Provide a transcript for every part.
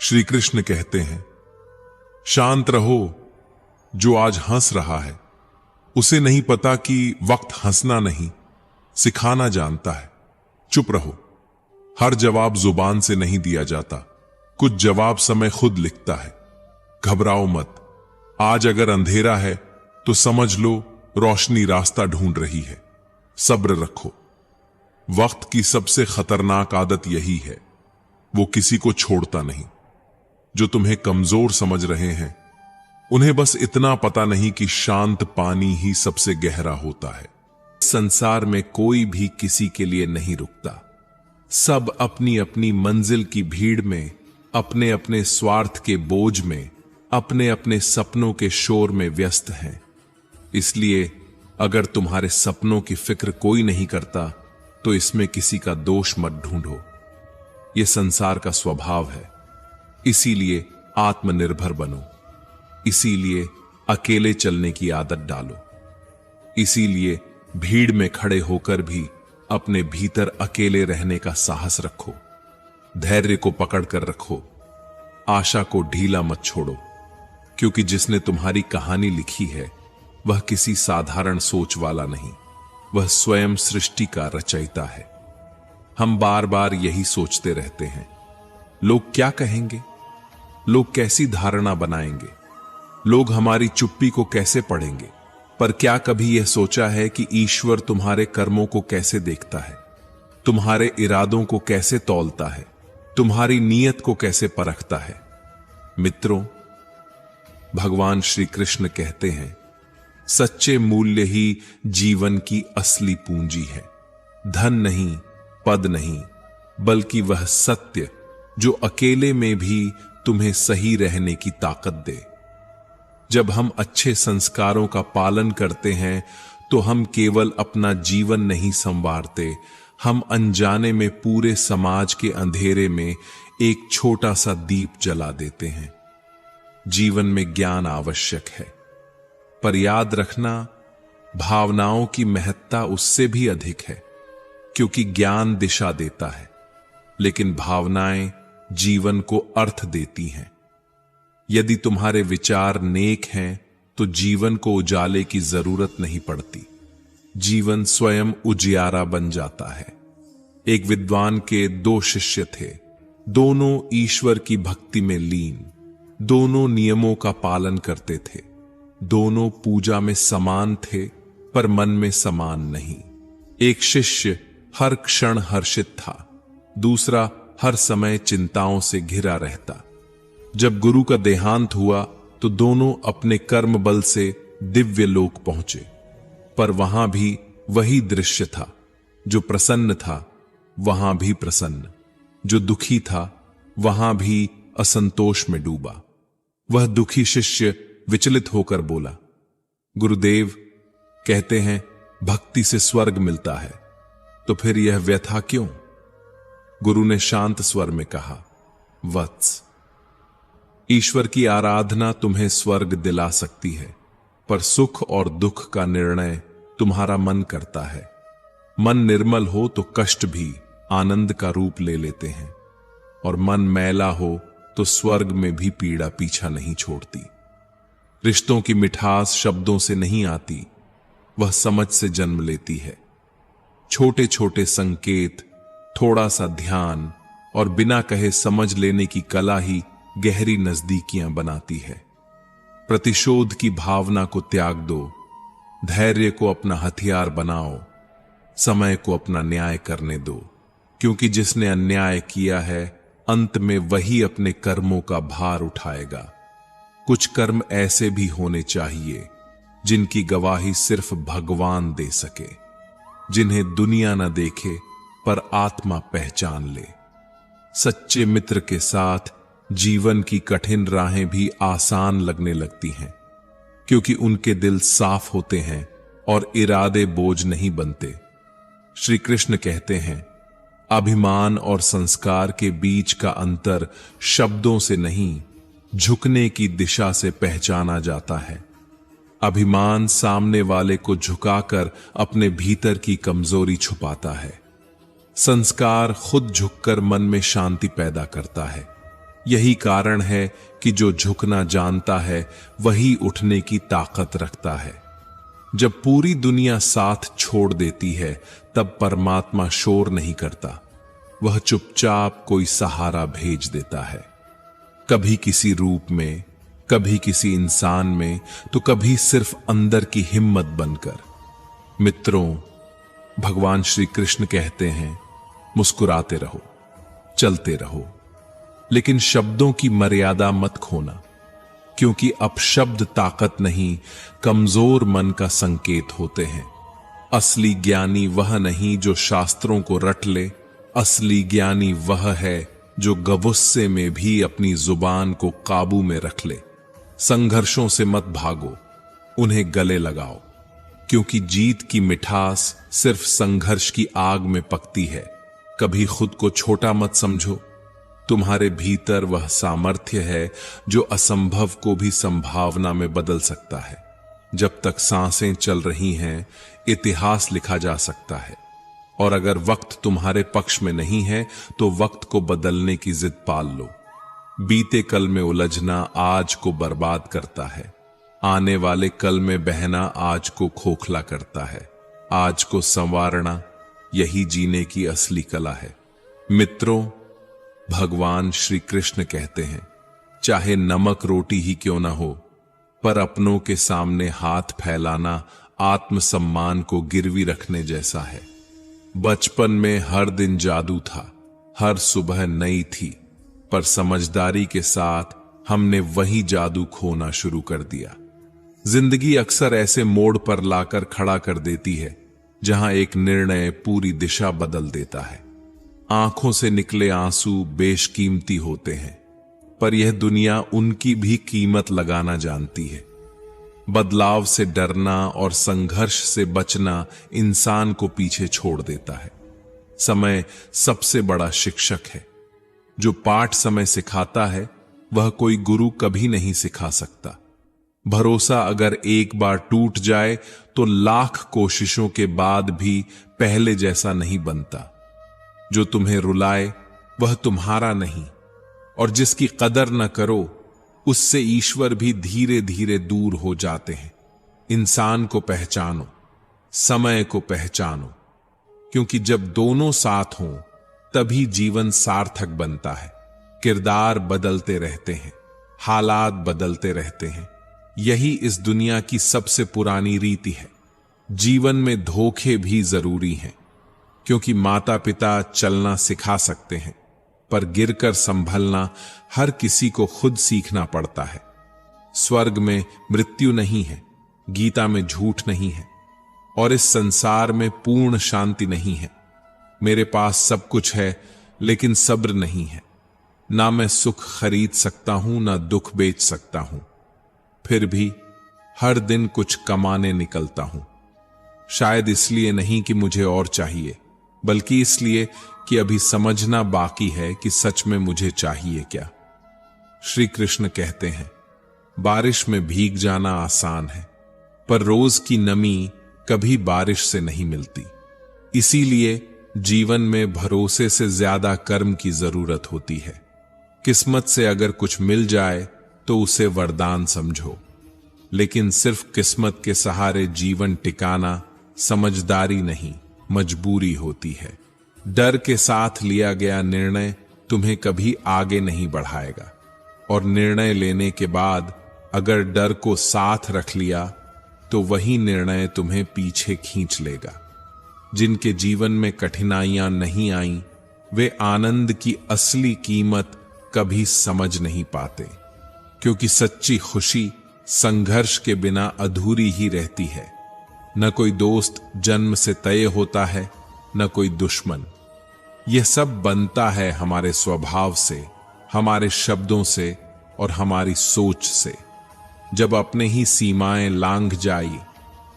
श्री कृष्ण कहते हैं, शांत रहो। जो आज हंस रहा है उसे नहीं पता कि वक्त हंसना नहीं सिखाना जानता है। चुप रहो। हर जवाब जुबान से नहीं दिया जाता, कुछ जवाब समय खुद लिखता है। घबराओ मत। आज अगर अंधेरा है तो समझ लो रोशनी रास्ता ढूंढ रही है। सब्र रखो। वक्त की सबसे खतरनाक आदत यही है, वो किसी को छोड़ता नहीं। जो तुम्हें कमजोर समझ रहे हैं उन्हें बस इतना पता नहीं कि शांत पानी ही सबसे गहरा होता है। संसार में कोई भी किसी के लिए नहीं रुकता। सब अपनी अपनी मंजिल की भीड़ में, अपने अपने स्वार्थ के बोझ में, अपने अपने सपनों के शोर में व्यस्त हैं। इसलिए अगर तुम्हारे सपनों की फिक्र कोई नहीं करता तो इसमें किसी का दोष मत ढूंढो। यह संसार का स्वभाव है। इसीलिए आत्मनिर्भर बनो। इसीलिए अकेले चलने की आदत डालो। इसीलिए भीड़ में खड़े होकर भी अपने भीतर अकेले रहने का साहस रखो। धैर्य को पकड़ कर रखो। आशा को ढीला मत छोड़ो, क्योंकि जिसने तुम्हारी कहानी लिखी है वह किसी साधारण सोच वाला नहीं, वह स्वयं सृष्टि का रचयिता है। हम बार बार यही सोचते रहते हैं, लोग क्या कहेंगे, लोग कैसी धारणा बनाएंगे, लोग हमारी चुप्पी को कैसे पढ़ेंगे। पर क्या कभी यह सोचा है कि ईश्वर तुम्हारे कर्मों को कैसे देखता है, तुम्हारे इरादों को कैसे तौलता है, तुम्हारी नीयत को कैसे परखता है। मित्रों, भगवान श्री कृष्ण कहते हैं, सच्चे मूल्य ही जीवन की असली पूंजी है। धन नहीं, पद नहीं, बल्कि वह सत्य जो अकेले में भी तुम्हें सही रहने की ताकत दे। जब हम अच्छे संस्कारों का पालन करते हैं तो हम केवल अपना जीवन नहीं संवारते, हम अनजाने में पूरे समाज के अंधेरे में एक छोटा सा दीप जला देते हैं। जीवन में ज्ञान आवश्यक है, पर याद रखना, भावनाओं की महत्ता उससे भी अधिक है, क्योंकि ज्ञान दिशा देता है, लेकिन भावनाएं जीवन को अर्थ देती हैं। यदि तुम्हारे विचार नेक हैं तो जीवन को उजाले की जरूरत नहीं पड़ती, जीवन स्वयं उजियारा बन जाता है। एक विद्वान के 2 शिष्य थे, दोनों ईश्वर की भक्ति में लीन, दोनों नियमों का पालन करते थे, दोनों पूजा में समान थे पर मन में समान नहीं। एक शिष्य हर क्षण हर्षित था, दूसरा हर समय चिंताओं से घिरा रहता। जब गुरु का देहांत हुआ तो दोनों अपने कर्म बल से दिव्य लोक पहुंचे, पर वहां भी वही दृश्य था। जो प्रसन्न था वहां भी प्रसन्न, जो दुखी था वहां भी असंतोष में डूबा। वह दुखी शिष्य विचलित होकर बोला, गुरुदेव कहते हैं भक्ति से स्वर्ग मिलता है, तो फिर यह व्यथा क्यों? गुरु ने शांत स्वर में कहा, वत्स, ईश्वर की आराधना तुम्हें स्वर्ग दिला सकती है, पर सुख और दुख का निर्णय तुम्हारा मन करता है। मन निर्मल हो तो कष्ट भी आनंद का रूप ले लेते हैं, और मन मैला हो तो स्वर्ग में भी पीड़ा पीछा नहीं छोड़ती। रिश्तों की मिठास शब्दों से नहीं आती, वह समझ से जन्म लेती है। छोटे छोटे संकेत, थोड़ा सा ध्यान और बिना कहे समझ लेने की कला ही गहरी नजदीकियां बनाती है। प्रतिशोध की भावना को त्याग दो, धैर्य को अपना हथियार बनाओ, समय को अपना न्याय करने दो, क्योंकि जिसने अन्याय किया है अंत में वही अपने कर्मों का भार उठाएगा। कुछ कर्म ऐसे भी होने चाहिए जिनकी गवाही सिर्फ भगवान दे सके, जिन्हें दुनिया न देखे पर आत्मा पहचान ले। सच्चे मित्र के साथ जीवन की कठिन राहें भी आसान लगने लगती हैं, क्योंकि उनके दिल साफ होते हैं और इरादे बोझ नहीं बनते। श्री कृष्ण कहते हैं, अभिमान और संस्कार के बीच का अंतर शब्दों से नहीं, झुकने की दिशा से पहचाना जाता है। अभिमान सामने वाले को झुकाकर अपने भीतर की कमजोरी छुपाता है। संस्कार खुद झुककर मन में शांति पैदा करता है। यही कारण है कि जो झुकना जानता है वही उठने की ताकत रखता है। जब पूरी दुनिया साथ छोड़ देती है तब परमात्मा शोर नहीं करता, वह चुपचाप कोई सहारा भेज देता है, कभी किसी रूप में, कभी किसी इंसान में, तो कभी सिर्फ अंदर की हिम्मत बनकर। मित्रों, भगवान श्री कृष्ण कहते हैं, मुस्कुराते रहो, चलते रहो, लेकिन शब्दों की मर्यादा मत खोना, क्योंकि अपशब्द ताकत नहीं, कमजोर मन का संकेत होते हैं। असली ज्ञानी वह नहीं जो शास्त्रों को रट ले, असली ज्ञानी वह है जो गुस्से में भी अपनी जुबान को काबू में रख ले। संघर्षों से मत भागो, उन्हें गले लगाओ, क्योंकि जीत की मिठास सिर्फ संघर्ष की आग में पकती है। कभी खुद को छोटा मत समझो, तुम्हारे भीतर वह सामर्थ्य है जो असंभव को भी संभावना में बदल सकता है। जब तक सांसें चल रही हैं, इतिहास लिखा जा सकता है, और अगर वक्त तुम्हारे पक्ष में नहीं है तो वक्त को बदलने की जिद पाल लो। बीते कल में उलझना आज को बर्बाद करता है, आने वाले कल में बहना आज को खोखला करता है। आज को संवारना यही जीने की असली कला है। मित्रों, भगवान श्री कृष्ण कहते हैं, चाहे नमक रोटी ही क्यों ना हो, पर अपनों के सामने हाथ फैलाना आत्मसम्मान को गिरवी रखने जैसा है। बचपन में हर दिन जादू था, हर सुबह नई थी, पर समझदारी के साथ हमने वही जादू खोना शुरू कर दिया। जिंदगी अक्सर ऐसे मोड़ पर लाकर खड़ा कर देती है जहां एक निर्णय पूरी दिशा बदल देता है। आंखों से निकले आंसू बेशकीमती होते हैं, पर यह दुनिया उनकी भी कीमत लगाना जानती है। बदलाव से डरना और संघर्ष से बचना इंसान को पीछे छोड़ देता है। समय सबसे बड़ा शिक्षक है। जो पाठ समय सिखाता है वह कोई गुरु कभी नहीं सिखा सकता। भरोसा अगर एक बार टूट जाए तो लाख कोशिशों के बाद भी पहले जैसा नहीं बनता। जो तुम्हें रुलाए वह तुम्हारा नहीं, और जिसकी कदर न करो उससे ईश्वर भी धीरे धीरे दूर हो जाते हैं। इंसान को पहचानो, समय को पहचानो, क्योंकि जब दोनों साथ हों तभी जीवन सार्थक बनता है। किरदार बदलते रहते हैं, हालात बदलते रहते हैं, यही इस दुनिया की सबसे पुरानी रीति है। जीवन में धोखे भी जरूरी हैं, क्योंकि माता पिता चलना सिखा सकते हैं, पर गिरकर संभलना हर किसी को खुद सीखना पड़ता है। स्वर्ग में मृत्यु नहीं है, गीता में झूठ नहीं है, और इस संसार में पूर्ण शांति नहीं है। मेरे पास सब कुछ है लेकिन सब्र नहीं है। ना मैं सुख खरीद सकता हूं, ना दुख बेच सकता हूं, फिर भी हर दिन कुछ कमाने निकलता हूं। शायद इसलिए नहीं कि मुझे और चाहिए, बल्कि इसलिए कि अभी समझना बाकी है कि सच में मुझे चाहिए क्या। श्री कृष्ण कहते हैं, बारिश में भीग जाना आसान है, पर रोज की नमी कभी बारिश से नहीं मिलती। इसीलिए जीवन में भरोसे से ज्यादा कर्म की जरूरत होती है। किस्मत से अगर कुछ मिल जाए तो उसे वरदान समझो, लेकिन सिर्फ किस्मत के सहारे जीवन टिकाना समझदारी नहीं, मजबूरी होती है। डर के साथ लिया गया निर्णय तुम्हें कभी आगे नहीं बढ़ाएगा, और निर्णय लेने के बाद अगर डर को साथ रख लिया तो वही निर्णय तुम्हें पीछे खींच लेगा। जिनके जीवन में कठिनाइयां नहीं आईं, वे आनंद की असली कीमत कभी समझ नहीं पाते, क्योंकि सच्ची खुशी संघर्ष के बिना अधूरी ही रहती है। न कोई दोस्त जन्म से तय होता है, न कोई दुश्मन। यह सब बनता है हमारे स्वभाव से, हमारे शब्दों से और हमारी सोच से। जब अपने ही सीमाएं लांघ जाई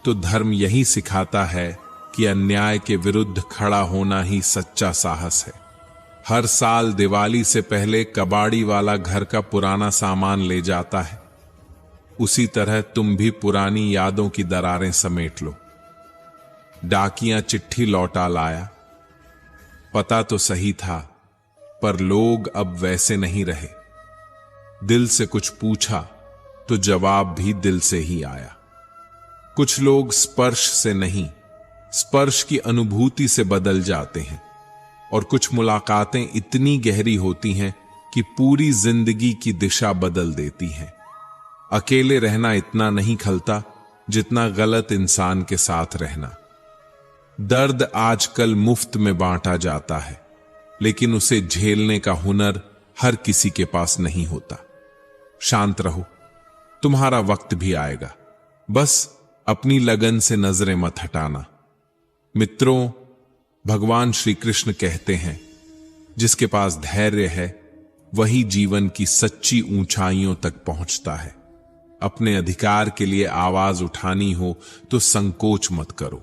तो धर्म यही सिखाता है कि अन्याय के विरुद्ध खड़ा होना ही सच्चा साहस है। हर साल दिवाली से पहले कबाड़ी वाला घर का पुराना सामान ले जाता है, उसी तरह तुम भी पुरानी यादों की दरारें समेट लो। डाकिया चिट्ठी लौटा लाया, पता तो सही था, पर लोग अब वैसे नहीं रहे। दिल से कुछ पूछा तो जवाब भी दिल से ही आया। कुछ लोग स्पर्श से नहीं, स्पर्श की अनुभूति से बदल जाते हैं, और कुछ मुलाकातें इतनी गहरी होती हैं कि पूरी जिंदगी की दिशा बदल देती हैं। अकेले रहना इतना नहीं खलता जितना गलत इंसान के साथ रहना। दर्द आजकल मुफ्त में बांटा जाता है, लेकिन उसे झेलने का हुनर हर किसी के पास नहीं होता। शांत रहो, तुम्हारा वक्त भी आएगा। बस अपनी लगन से नजरें मत हटाना। मित्रों, भगवान श्री कृष्ण कहते हैं, जिसके पास धैर्य है वही जीवन की सच्ची ऊंचाइयों तक पहुंचता है। अपने अधिकार के लिए आवाज उठानी हो तो संकोच मत करो,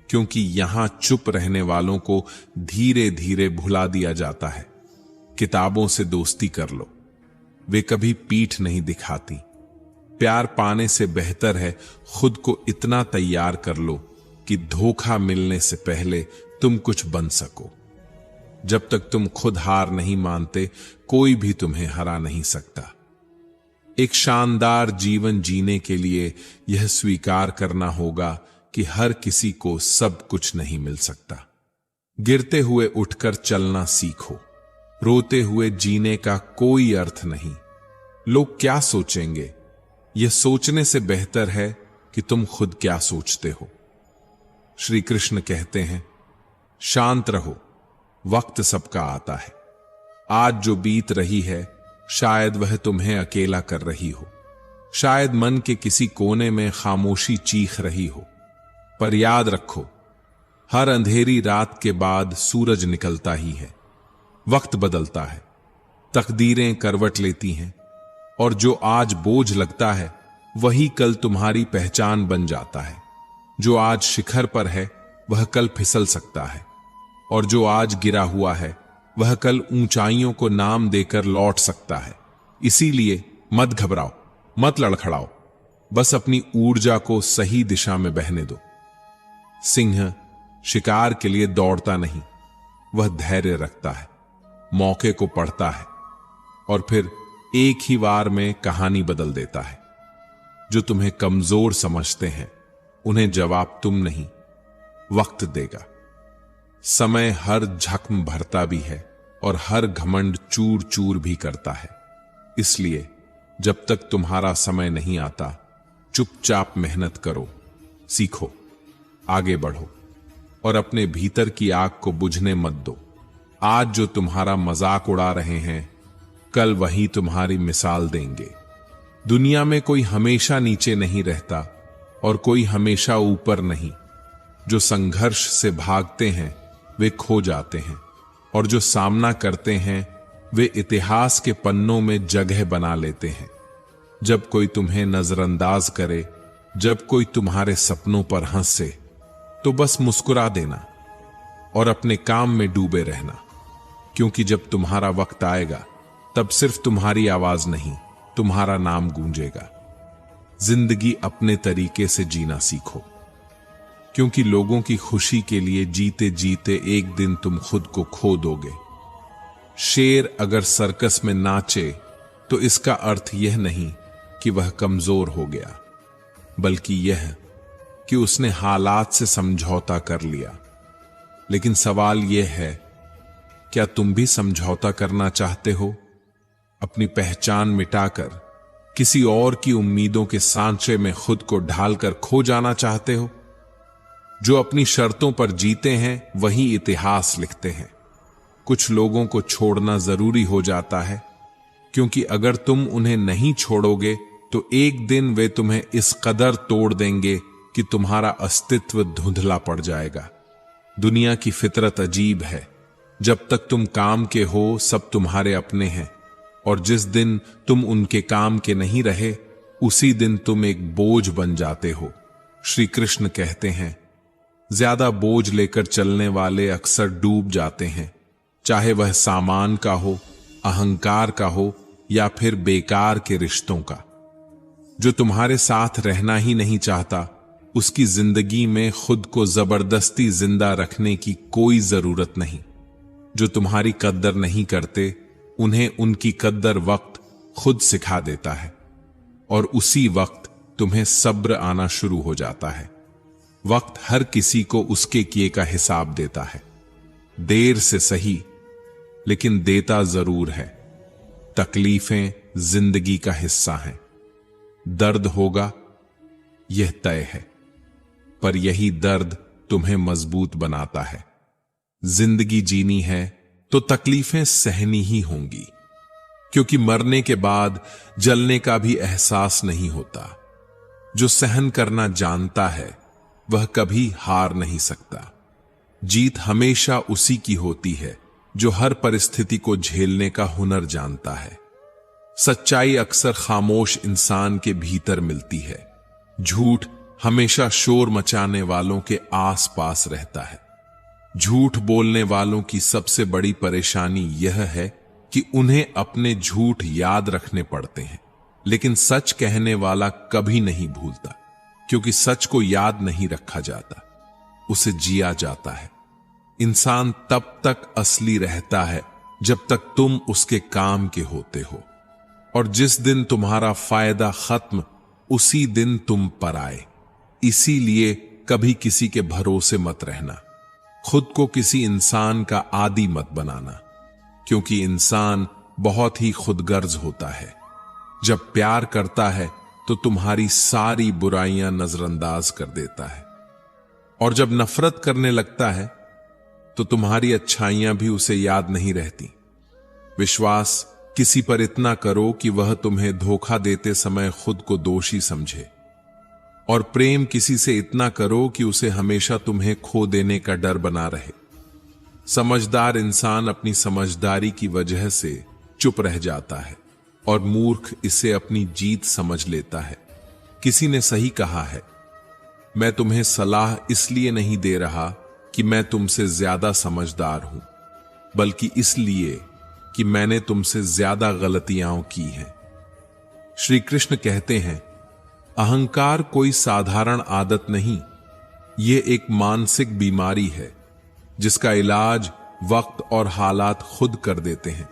क्योंकि यहां चुप रहने वालों को धीरे धीरे भुला दिया जाता है। किताबों से दोस्ती कर लो, वे कभी पीठ नहीं दिखाती। प्यार पाने से बेहतर है खुद को इतना तैयार कर लो कि धोखा मिलने से पहले तुम कुछ बन सको। जब तक तुम खुद हार नहीं मानते, कोई भी तुम्हें हरा नहीं सकता। एक शानदार जीवन जीने के लिए यह स्वीकार करना होगा कि हर किसी को सब कुछ नहीं मिल सकता। गिरते हुए उठकर चलना सीखो। रोते हुए जीने का कोई अर्थ नहीं। लोग क्या सोचेंगे, यह सोचने से बेहतर है कि तुम खुद क्या सोचते हो। श्री कृष्ण कहते हैं, शांत रहो, वक्त सबका आता है। आज जो बीत रही है शायद वह तुम्हें अकेला कर रही हो, शायद मन के किसी कोने में खामोशी चीख रही हो, पर याद रखो, हर अंधेरी रात के बाद सूरज निकलता ही है। वक्त बदलता है, तकदीरें करवट लेती हैं, और जो आज बोझ लगता है वही कल तुम्हारी पहचान बन जाता है। जो आज शिखर पर है वह कल फिसल सकता है, और जो आज गिरा हुआ है वह कल ऊंचाइयों को नाम देकर लौट सकता है। इसीलिए मत घबराओ, मत लड़खड़ाओ, बस अपनी ऊर्जा को सही दिशा में बहने दो। सिंह शिकार के लिए दौड़ता नहीं, वह धैर्य रखता है, मौके को पढ़ता है, और फिर एक ही वार में कहानी बदल देता है। जो तुम्हें कमजोर समझते हैं उन्हें जवाब तुम नहीं, वक्त देगा। समय हर जख्म भरता भी है और हर घमंड चूर चूर भी करता है। इसलिए जब तक तुम्हारा समय नहीं आता, चुपचाप मेहनत करो, सीखो, आगे बढ़ो, और अपने भीतर की आग को बुझने मत दो। आज जो तुम्हारा मजाक उड़ा रहे हैं, कल वही तुम्हारी मिसाल देंगे। दुनिया में कोई हमेशा नीचे नहीं रहता और कोई हमेशा ऊपर नहीं। जो संघर्ष से भागते हैं वे खो जाते हैं, और जो सामना करते हैं वे इतिहास के पन्नों में जगह बना लेते हैं। जब कोई तुम्हें नजरअंदाज करे, जब कोई तुम्हारे सपनों पर हंसे, तो बस मुस्कुरा देना और अपने काम में डूबे रहना, क्योंकि जब तुम्हारा वक्त आएगा तब सिर्फ तुम्हारी आवाज नहीं, तुम्हारा नाम गूंजेगा। जिंदगी अपने तरीके से जीना सीखो, क्योंकि लोगों की खुशी के लिए जीते जीते एक दिन तुम खुद को खो दोगे। शेर अगर सर्कस में नाचे तो इसका अर्थ यह नहीं कि वह कमजोर हो गया, बल्कि यह कि उसने हालात से समझौता कर लिया। लेकिन सवाल यह है, क्या तुम भी समझौता करना चाहते हो? अपनी पहचान मिटाकर किसी और की उम्मीदों के सांचे में खुद को ढालकर खो जाना चाहते हो? जो अपनी शर्तों पर जीते हैं वही इतिहास लिखते हैं। कुछ लोगों को छोड़ना जरूरी हो जाता है, क्योंकि अगर तुम उन्हें नहीं छोड़ोगे तो एक दिन वे तुम्हें इस कदर तोड़ देंगे कि तुम्हारा अस्तित्व धुंधला पड़ जाएगा। दुनिया की फितरत अजीब है। जब तक तुम काम के हो सब तुम्हारे अपने हैं, और जिस दिन तुम उनके काम के नहीं रहे उसी दिन तुम एक बोझ बन जाते हो। श्री कृष्ण कहते हैं, ज्यादा बोझ लेकर चलने वाले अक्सर डूब जाते हैं, चाहे वह सामान का हो, अहंकार का हो, या फिर बेकार के रिश्तों का। जो तुम्हारे साथ रहना ही नहीं चाहता, उसकी जिंदगी में खुद को जबरदस्ती जिंदा रखने की कोई जरूरत नहीं। जो तुम्हारी कद्र नहीं करते, उन्हें उनकी कद्र वक्त खुद सिखा देता है और उसी वक्त तुम्हें सब्र आना शुरू हो जाता है। वक्त हर किसी को उसके किए का हिसाब देता है, देर से सही लेकिन देता जरूर है। तकलीफें जिंदगी का हिस्सा हैं, दर्द होगा यह तय है, पर यही दर्द तुम्हें मजबूत बनाता है। जिंदगी जीनी है तो तकलीफें सहनी ही होंगी, क्योंकि मरने के बाद जलने का भी एहसास नहीं होता। जो सहन करना जानता है वह कभी हार नहीं सकता। जीत हमेशा उसी की होती है जो हर परिस्थिति को झेलने का हुनर जानता है। सच्चाई अक्सर खामोश इंसान के भीतर मिलती है। झूठ हमेशा शोर मचाने वालों के आसपास रहता है। झूठ बोलने वालों की सबसे बड़ी परेशानी यह है कि उन्हें अपने झूठ याद रखने पड़ते हैं, लेकिन सच कहने वाला कभी नहीं भूलता, क्योंकि सच को याद नहीं रखा जाता, उसे जिया जाता है। इंसान तब तक असली रहता है जब तक तुम उसके काम के होते हो, और जिस दिन तुम्हारा फायदा खत्म उसी दिन तुम पर आए। इसीलिए कभी किसी के भरोसे मत रहना, खुद को किसी इंसान का आदी मत बनाना, क्योंकि इंसान बहुत ही खुदगर्ज होता है। जब प्यार करता है तो तुम्हारी सारी बुराइयां नजरअंदाज कर देता है, और जब नफरत करने लगता है तो तुम्हारी अच्छाइयां भी उसे याद नहीं रहती। विश्वास किसी पर इतना करो कि वह तुम्हें धोखा देते समय खुद को दोषी समझे, और प्रेम किसी से इतना करो कि उसे हमेशा तुम्हें खो देने का डर बना रहे। समझदार इंसान अपनी समझदारी की वजह से चुप रह जाता है, और मूर्ख इसे अपनी जीत समझ लेता है। किसी ने सही कहा है, मैं तुम्हें सलाह इसलिए नहीं दे रहा कि मैं तुमसे ज्यादा समझदार हूं, बल्कि इसलिए कि मैंने तुमसे ज्यादा गलतियां की हैं। श्री कृष्ण कहते हैं, अहंकार कोई साधारण आदत नहीं, यह एक मानसिक बीमारी है जिसका इलाज वक्त और हालात खुद कर देते हैं।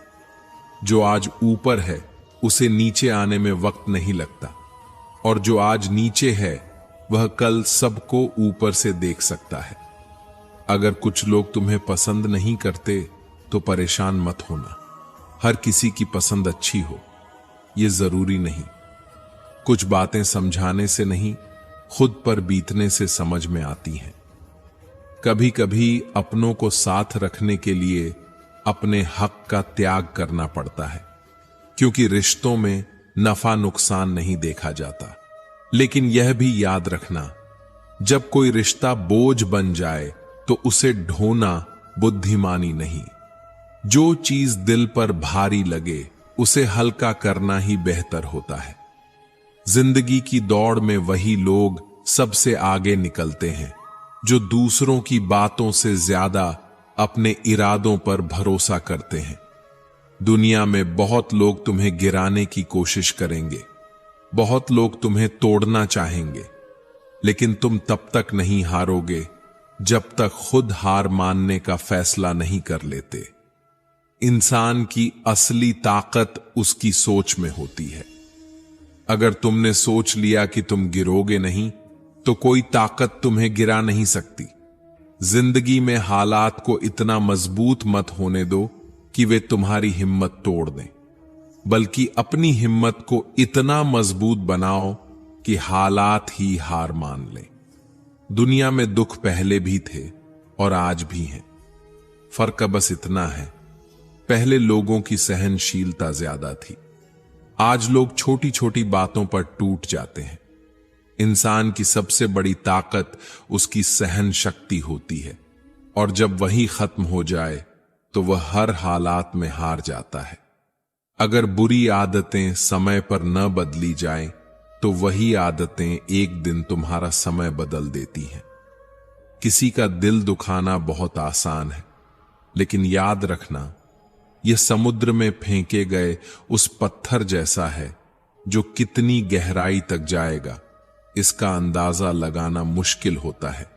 जो आज ऊपर है उसे नीचे आने में वक्त नहीं लगता, और जो आज नीचे है वह कल सबको ऊपर से देख सकता है। अगर कुछ लोग तुम्हें पसंद नहीं करते तो परेशान मत होना। हर किसी की पसंद अच्छी हो यह जरूरी नहीं। कुछ बातें समझाने से नहीं, खुद पर बीतने से समझ में आती हैं। कभी कभी अपनों को साथ रखने के लिए अपने हक का त्याग करना पड़ता है, क्योंकि रिश्तों में नफा नुकसान नहीं देखा जाता। लेकिन यह भी याद रखना, जब कोई रिश्ता बोझ बन जाए तो उसे ढोना बुद्धिमानी नहीं। जो चीज दिल पर भारी लगे उसे हल्का करना ही बेहतर होता है। जिंदगी की दौड़ में वही लोग सबसे आगे निकलते हैं जो दूसरों की बातों से ज्यादा अपने इरादों पर भरोसा करते हैं। दुनिया में बहुत लोग तुम्हें गिराने की कोशिश करेंगे, बहुत लोग तुम्हें तोड़ना चाहेंगे, लेकिन तुम तब तक नहीं हारोगे जब तक खुद हार मानने का फैसला नहीं कर लेते। इंसान की असली ताकत उसकी सोच में होती है। अगर तुमने सोच लिया कि तुम गिरोगे नहीं, तो कोई ताकत तुम्हें गिरा नहीं सकती। जिंदगी में हालात को इतना मजबूत मत होने दो कि वे तुम्हारी हिम्मत तोड़ दें, बल्कि अपनी हिम्मत को इतना मजबूत बनाओ कि हालात ही हार मान लें। दुनिया में दुख पहले भी थे और आज भी हैं। फर्क बस इतना है, पहले लोगों की सहनशीलता ज्यादा थी, आज लोग छोटी छोटी बातों पर टूट जाते हैं। इंसान की सबसे बड़ी ताकत उसकी सहन शक्ति होती है, और जब वही खत्म हो जाए तो वह हर हालात में हार जाता है। अगर बुरी आदतें समय पर न बदली जाएं, तो वही आदतें एक दिन तुम्हारा समय बदल देती हैं। किसी का दिल दुखाना बहुत आसान है, लेकिन याद रखना, यह समुद्र में फेंके गए उस पत्थर जैसा है जो कितनी गहराई तक जाएगा इसका अंदाजा लगाना मुश्किल होता है।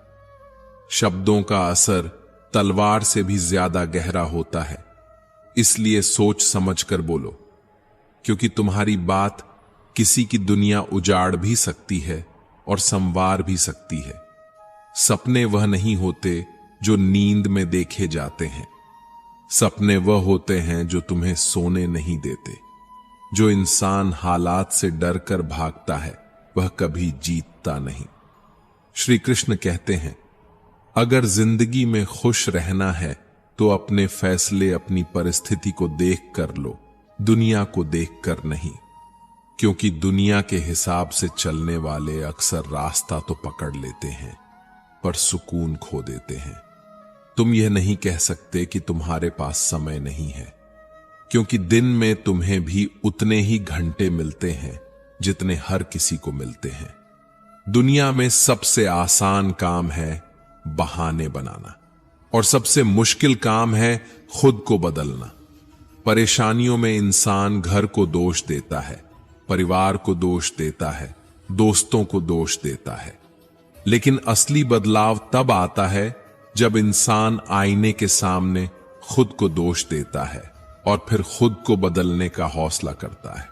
शब्दों का असर तलवार से भी ज्यादा गहरा होता है, इसलिए सोच समझकर बोलो, क्योंकि तुम्हारी बात किसी की दुनिया उजाड़ भी सकती है और संवार भी सकती है। सपने वह नहीं होते जो नींद में देखे जाते हैं, सपने वह होते हैं जो तुम्हें सोने नहीं देते। जो इंसान हालात से डर कर भागता है वह कभी जीतता नहीं। श्री कृष्ण कहते हैं, अगर जिंदगी में खुश रहना है तो अपने फैसले अपनी परिस्थिति को देख कर लो, दुनिया को देख कर नहीं। क्योंकि दुनिया के हिसाब से चलने वाले अक्सर रास्ता तो पकड़ लेते हैं पर सुकून खो देते हैं। तुम यह नहीं कह सकते कि तुम्हारे पास समय नहीं है, क्योंकि दिन में तुम्हें भी उतने ही घंटे मिलते हैं जितने हर किसी को मिलते हैं। दुनिया में सबसे आसान काम है बहाने बनाना और सबसे मुश्किल काम है खुद को बदलना। परेशानियों में इंसान घर को दोष देता है, परिवार को दोष देता है, दोस्तों को दोष देता है, लेकिन असली बदलाव तब आता है जब इंसान आईने के सामने खुद को दोष देता है और फिर खुद को बदलने का हौसला करता है।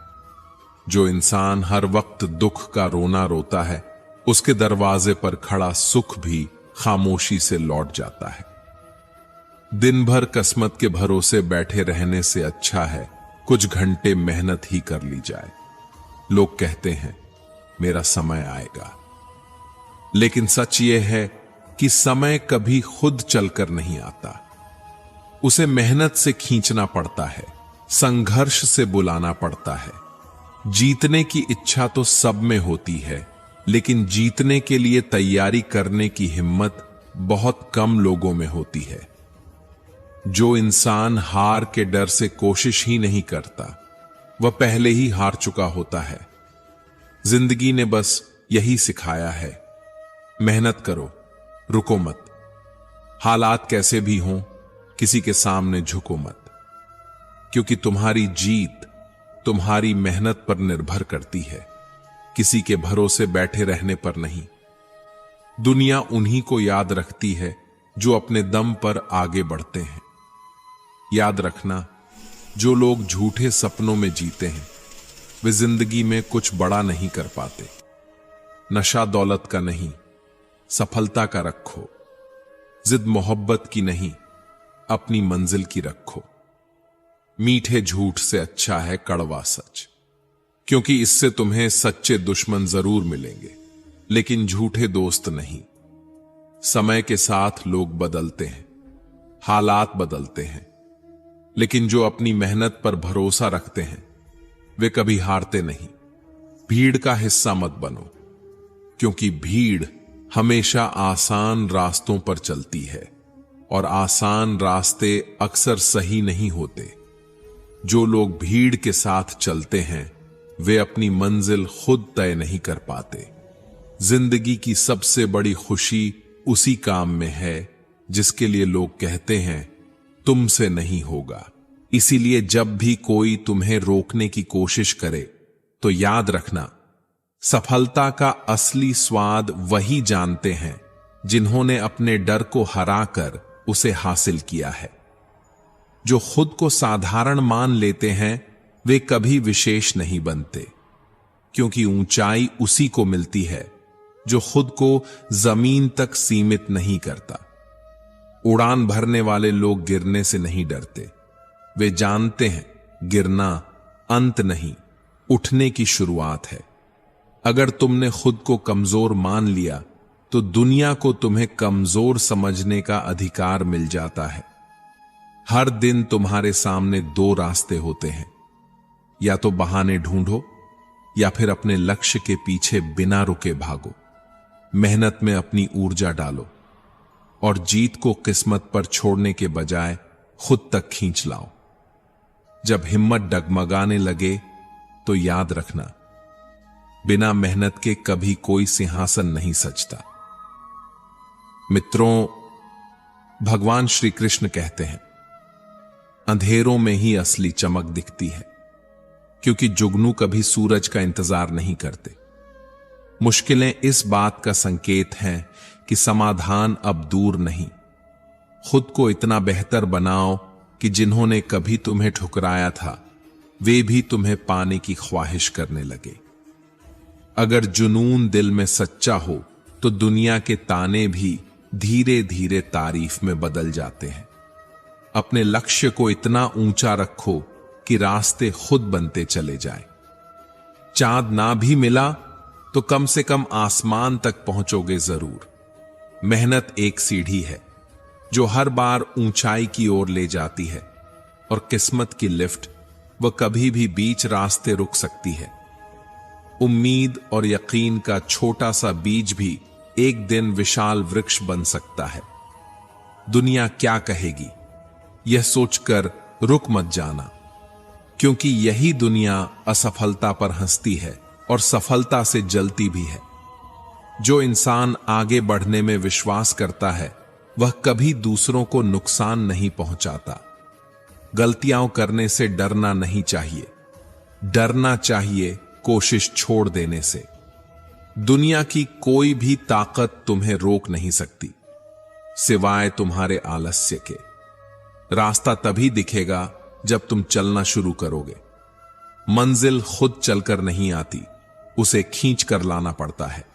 जो इंसान हर वक्त दुख का रोना रोता है, उसके दरवाजे पर खड़ा सुख भी खामोशी से लौट जाता है। दिन भर किस्मत के भरोसे बैठे रहने से अच्छा है कुछ घंटे मेहनत ही कर ली जाए। लोग कहते हैं मेरा समय आएगा, लेकिन सच यह है कि समय कभी खुद चलकर नहीं आता। उसे मेहनत से खींचना पड़ता है, संघर्ष से बुलाना पड़ता है। जीतने की इच्छा तो सब में होती है, लेकिन जीतने के लिए तैयारी करने की हिम्मत बहुत कम लोगों में होती है। जो इंसान हार के डर से कोशिश ही नहीं करता, वह पहले ही हार चुका होता है। जिंदगी ने बस यही सिखाया है, मेहनत करो, रुको मत। हालात कैसे भी हों, किसी के सामने झुको मत, क्योंकि तुम्हारी जीत तुम्हारी मेहनत पर निर्भर करती है, किसी के भरोसे बैठे रहने पर नहीं। दुनिया उन्हीं को याद रखती है जो अपने दम पर आगे बढ़ते हैं। याद रखना, जो लोग झूठे सपनों में जीते हैं वे जिंदगी में कुछ बड़ा नहीं कर पाते। नशा दौलत का नहीं, सफलता का रखो। जिद मोहब्बत की नहीं, अपनी मंजिल की रखो। मीठे झूठ से अच्छा है कड़वा सच, क्योंकि इससे तुम्हें सच्चे दुश्मन जरूर मिलेंगे, लेकिन झूठे दोस्त नहीं। समय के साथ लोग बदलते हैं, हालात बदलते हैं, लेकिन जो अपनी मेहनत पर भरोसा रखते हैं वे कभी हारते नहीं। भीड़ का हिस्सा मत बनो, क्योंकि भीड़ हमेशा आसान रास्तों पर चलती है और आसान रास्ते अक्सर सही नहीं होते। जो लोग भीड़ के साथ चलते हैं वे अपनी मंजिल खुद तय नहीं कर पाते। जिंदगी की सबसे बड़ी खुशी उसी काम में है जिसके लिए लोग कहते हैं तुमसे नहीं होगा। इसीलिए जब भी कोई तुम्हें रोकने की कोशिश करे तो याद रखना, सफलता का असली स्वाद वही जानते हैं जिन्होंने अपने डर को हराकर उसे हासिल किया है। जो खुद को साधारण मान लेते हैं वे कभी विशेष नहीं बनते, क्योंकि ऊंचाई उसी को मिलती है जो खुद को जमीन तक सीमित नहीं करता। उड़ान भरने वाले लोग गिरने से नहीं डरते, वे जानते हैं गिरना अंत नहीं, उठने की शुरुआत है। अगर तुमने खुद को कमजोर मान लिया तो दुनिया को तुम्हें कमजोर समझने का अधिकार मिल जाता है। हर दिन तुम्हारे सामने दो रास्ते होते हैं, या तो बहाने ढूंढो या फिर अपने लक्ष्य के पीछे बिना रुके भागो। मेहनत में अपनी ऊर्जा डालो और जीत को किस्मत पर छोड़ने के बजाय खुद तक खींच लाओ। जब हिम्मत डगमगाने लगे तो याद रखना, बिना मेहनत के कभी कोई सिंहासन नहीं सजता। मित्रों, भगवान श्री कृष्ण कहते हैं अंधेरों में ही असली चमक दिखती है, क्योंकि जुगनू कभी सूरज का इंतजार नहीं करते। मुश्किलें इस बात का संकेत हैं कि समाधान अब दूर नहीं। खुद को इतना बेहतर बनाओ कि जिन्होंने कभी तुम्हें ठुकराया था वे भी तुम्हें पाने की ख्वाहिश करने लगे। अगर जुनून दिल में सच्चा हो तो दुनिया के ताने भी धीरे धीरे तारीफ में बदल जाते हैं। अपने लक्ष्य को इतना ऊंचा रखो कि रास्ते खुद बनते चले जाएं। चांद ना भी मिला तो कम से कम आसमान तक पहुंचोगे जरूर। मेहनत एक सीढ़ी है जो हर बार ऊंचाई की ओर ले जाती है, और किस्मत की लिफ्ट वह कभी भी बीच रास्ते रुक सकती है। उम्मीद और यकीन का छोटा सा बीज भी एक दिन विशाल वृक्ष बन सकता है। दुनिया क्या कहेगी यह सोचकर रुक मत जाना, क्योंकि यही दुनिया असफलता पर हंसती है और सफलता से जलती भी है। जो इंसान आगे बढ़ने में विश्वास करता है वह कभी दूसरों को नुकसान नहीं पहुंचाता। गलतियां करने से डरना नहीं चाहिए, डरना चाहिए कोशिश छोड़ देने से। दुनिया की कोई भी ताकत तुम्हें रोक नहीं सकती सिवाय तुम्हारे आलस्य के। रास्ता तभी दिखेगा जब तुम चलना शुरू करोगे। मंजिल खुद चलकर नहीं आती, उसे खींच कर लाना पड़ता है।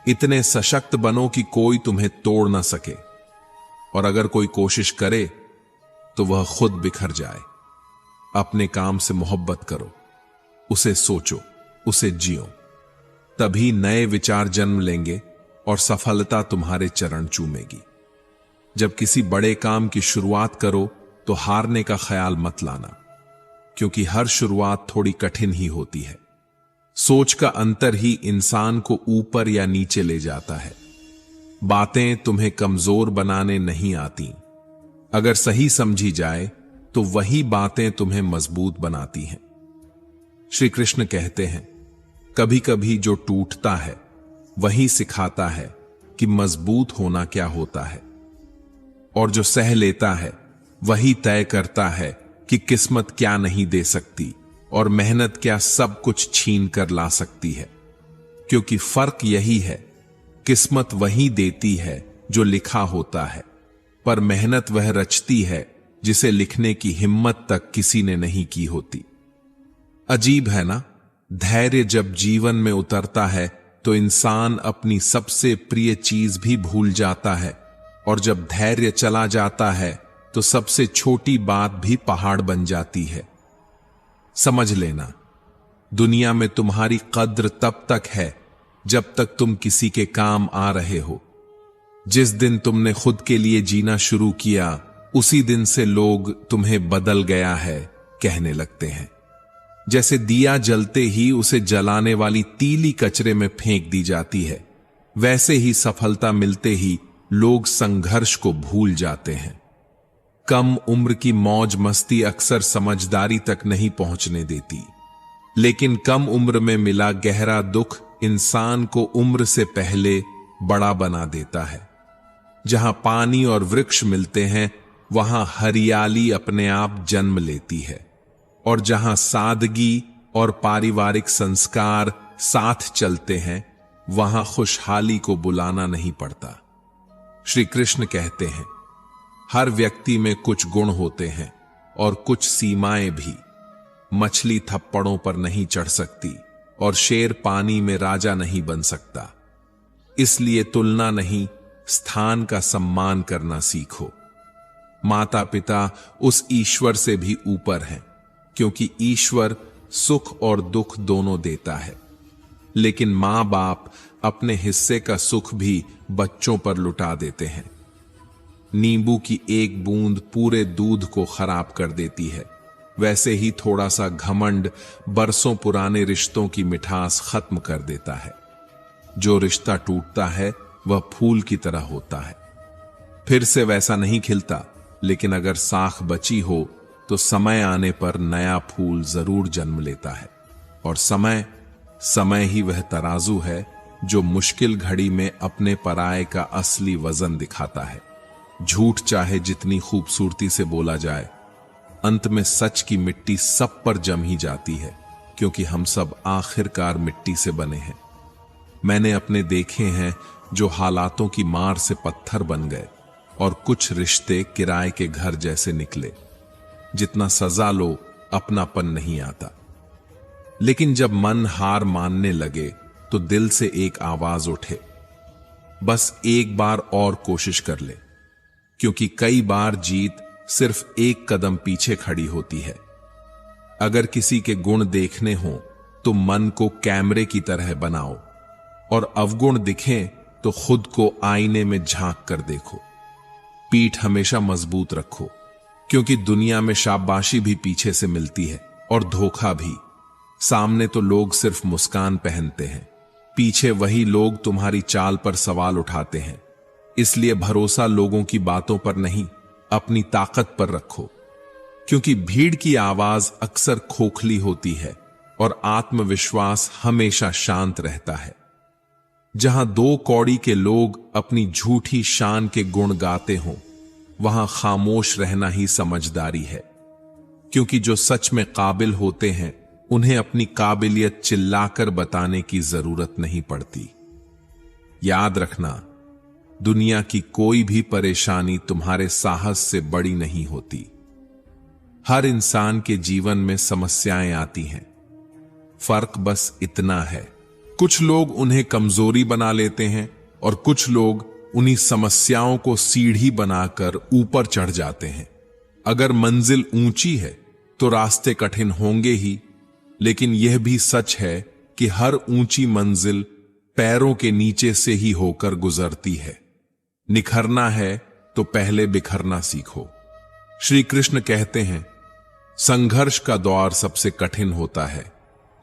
इतने सशक्त बनो कि कोई तुम्हें तोड़ ना सके, और अगर कोई कोशिश करे तो वह खुद बिखर जाए। अपने काम से मोहब्बत करो, उसे सोचो, उसे जियो, तभी नए विचार जन्म लेंगे और सफलता तुम्हारे चरण चूमेगी। जब किसी बड़े काम की शुरुआत करो तो हारने का ख्याल मत लाना, क्योंकि हर शुरुआत थोड़ी कठिन ही होती है। सोच का अंतर ही इंसान को ऊपर या नीचे ले जाता है। बातें तुम्हें कमजोर बनाने नहीं आती, अगर सही समझी जाए तो वही बातें तुम्हें मजबूत बनाती हैं। श्री कृष्ण कहते हैं, कभी कभी जो टूटता है वही सिखाता है कि मजबूत होना क्या होता है, और जो सह लेता है वही तय करता है कि किस्मत क्या नहीं दे सकती और मेहनत क्या सब कुछ छीन कर ला सकती है। क्योंकि फर्क यही है, किस्मत वही देती है जो लिखा होता है, पर मेहनत वह रचती है जिसे लिखने की हिम्मत तक किसी ने नहीं की होती। अजीब है ना, धैर्य जब जीवन में उतरता है तो इंसान अपनी सबसे प्रिय चीज भी भूल जाता है, और जब धैर्य चला जाता है तो सबसे छोटी बात भी पहाड़ बन जाती है। समझ लेना, दुनिया में तुम्हारी कद्र तब तक है जब तक तुम किसी के काम आ रहे हो। जिस दिन तुमने खुद के लिए जीना शुरू किया उसी दिन से लोग तुम्हें बदल गया है कहने लगते हैं। जैसे दिया जलते ही उसे जलाने वाली तीली कचरे में फेंक दी जाती है, वैसे ही सफलता मिलते ही लोग संघर्ष को भूल जाते हैं। कम उम्र की मौज मस्ती अक्सर समझदारी तक नहीं पहुंचने देती, लेकिन कम उम्र में मिला गहरा दुख इंसान को उम्र से पहले बड़ा बना देता है। जहां पानी और वृक्ष मिलते हैं वहां हरियाली अपने आप जन्म लेती है, और जहां सादगी और पारिवारिक संस्कार साथ चलते हैं वहां खुशहाली को बुलाना नहीं पड़ता। श्री कृष्ण कहते हैं, हर व्यक्ति में कुछ गुण होते हैं और कुछ सीमाएं भी। मछली थप्पड़ों पर नहीं चढ़ सकती और शेर पानी में राजा नहीं बन सकता। इसलिए तुलना नहीं, स्थान का सम्मान करना सीखो। माता पिता उस ईश्वर से भी ऊपर हैं, क्योंकि ईश्वर सुख और दुख दोनों देता है, लेकिन मां बाप अपने हिस्से का सुख भी बच्चों पर लुटा देते हैं। नींबू की एक बूंद पूरे दूध को खराब कर देती है, वैसे ही थोड़ा सा घमंड बरसों पुराने रिश्तों की मिठास खत्म कर देता है। जो रिश्ता टूटता है वह फूल की तरह होता है, फिर से वैसा नहीं खिलता, लेकिन अगर साख बची हो तो समय आने पर नया फूल जरूर जन्म लेता है। और समय ही वह तराजू है जो मुश्किल घड़ी में अपने पराये का असली वजन दिखाता है। झूठ चाहे जितनी खूबसूरती से बोला जाए, अंत में सच की मिट्टी सब पर जम ही जाती है, क्योंकि हम सब आखिरकार मिट्टी से बने हैं। मैंने अपने देखे हैं जो हालातों की मार से पत्थर बन गए, और कुछ रिश्ते किराए के घर जैसे निकले। जितना सजा लो अपनापन नहीं आता। लेकिन जब मन हार मानने लगे तो दिल से एक आवाज उठे, बस एक बार और कोशिश कर ले, क्योंकि कई बार जीत सिर्फ एक कदम पीछे खड़ी होती है। अगर किसी के गुण देखने हो तो मन को कैमरे की तरह बनाओ, और अवगुण दिखें तो खुद को आईने में झांक कर देखो। पीठ हमेशा मजबूत रखो, क्योंकि दुनिया में शाबाशी भी पीछे से मिलती है और धोखा भी। सामने तो लोग सिर्फ मुस्कान पहनते हैं, पीछे वही लोग तुम्हारी चाल पर सवाल उठाते हैं। इसलिए भरोसा लोगों की बातों पर नहीं, अपनी ताकत पर रखो, क्योंकि भीड़ की आवाज अक्सर खोखली होती है और आत्मविश्वास हमेशा शांत रहता है। जहां दो कौड़ी के लोग अपनी झूठी शान के गुण गाते हों, वहां खामोश रहना ही समझदारी है, क्योंकि जो सच में काबिल होते हैं उन्हें अपनी काबिलियत चिल्लाकर बताने की जरूरत नहीं पड़ती। याद रखना, दुनिया की कोई भी परेशानी तुम्हारे साहस से बड़ी नहीं होती। हर इंसान के जीवन में समस्याएं आती हैं, फर्क बस इतना है, कुछ लोग उन्हें कमजोरी बना लेते हैं और कुछ लोग उन्हीं समस्याओं को सीढ़ी बनाकर ऊपर चढ़ जाते हैं। अगर मंजिल ऊंची है तो रास्ते कठिन होंगे ही, लेकिन यह भी सच है कि हर ऊंची मंजिल पैरों के नीचे से ही होकर गुजरती है। निखरना है तो पहले बिखरना सीखो। श्री कृष्ण कहते हैं, संघर्ष का दौर सबसे कठिन होता है,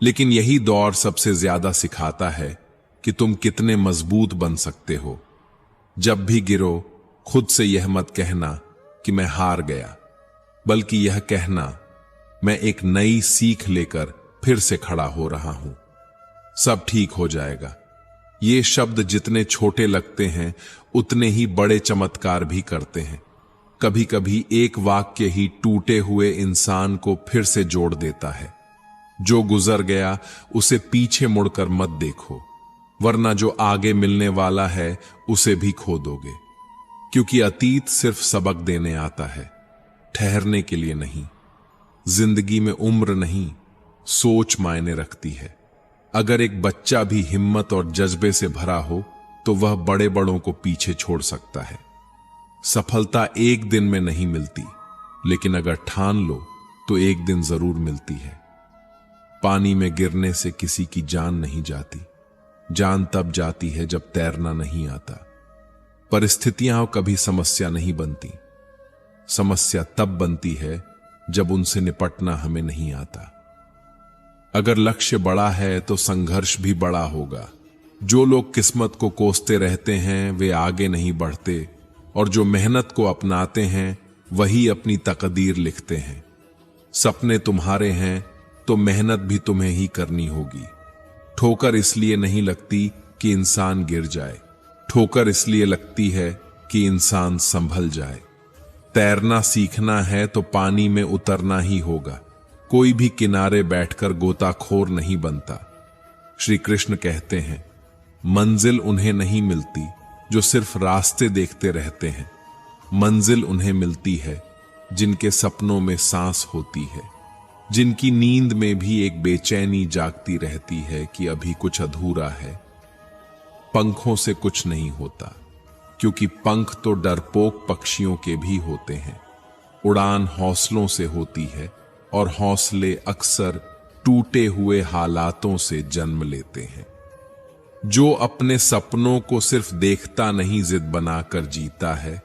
लेकिन यही दौर सबसे ज्यादा सिखाता है कि तुम कितने मजबूत बन सकते हो। जब भी गिरो, खुद से यह मत कहना कि मैं हार गया, बल्कि यह कहना, मैं एक नई सीख लेकर फिर से खड़ा हो रहा हूं। सब ठीक हो जाएगा। ये शब्द जितने छोटे लगते हैं उतने ही बड़े चमत्कार भी करते हैं। कभी कभी एक वाक्य ही टूटे हुए इंसान को फिर से जोड़ देता है। जो गुजर गया उसे पीछे मुड़कर मत देखो, वरना जो आगे मिलने वाला है उसे भी खो दोगे। क्योंकि अतीत सिर्फ सबक देने आता है, ठहरने के लिए नहीं। जिंदगी में उम्र नहीं, सोच मायने रखती है। अगर एक बच्चा भी हिम्मत और जज्बे से भरा हो तो वह बड़े बड़ों को पीछे छोड़ सकता है। सफलता एक दिन में नहीं मिलती, लेकिन अगर ठान लो तो एक दिन जरूर मिलती है। पानी में गिरने से किसी की जान नहीं जाती, जान तब जाती है जब तैरना नहीं आता। परिस्थितियां कभी समस्या नहीं बनती, समस्या तब बनती है जब उनसे निपटना हमें नहीं आता। अगर लक्ष्य बड़ा है तो संघर्ष भी बड़ा होगा। जो लोग किस्मत को कोसते रहते हैं वे आगे नहीं बढ़ते, और जो मेहनत को अपनाते हैं वही अपनी तकदीर लिखते हैं। सपने तुम्हारे हैं तो मेहनत भी तुम्हें ही करनी होगी। ठोकर इसलिए नहीं लगती कि इंसान गिर जाए, ठोकर इसलिए लगती है कि इंसान संभल जाए। तैरना सीखना है तो पानी में उतरना ही होगा। कोई भी किनारे बैठकर गोताखोर नहीं बनता। श्री कृष्ण कहते हैं, मंजिल उन्हें नहीं मिलती जो सिर्फ रास्ते देखते रहते हैं। मंजिल उन्हें मिलती है जिनके सपनों में सांस होती है, जिनकी नींद में भी एक बेचैनी जागती रहती है कि अभी कुछ अधूरा है। पंखों से कुछ नहीं होता, क्योंकि पंख तो डरपोक पक्षियों के भी होते हैं। उड़ान हौसलों से होती है, और हौसले अक्सर टूटे हुए हालातों से जन्म लेते हैं। जो अपने सपनों को सिर्फ देखता नहीं, जिद बनाकर जीता है,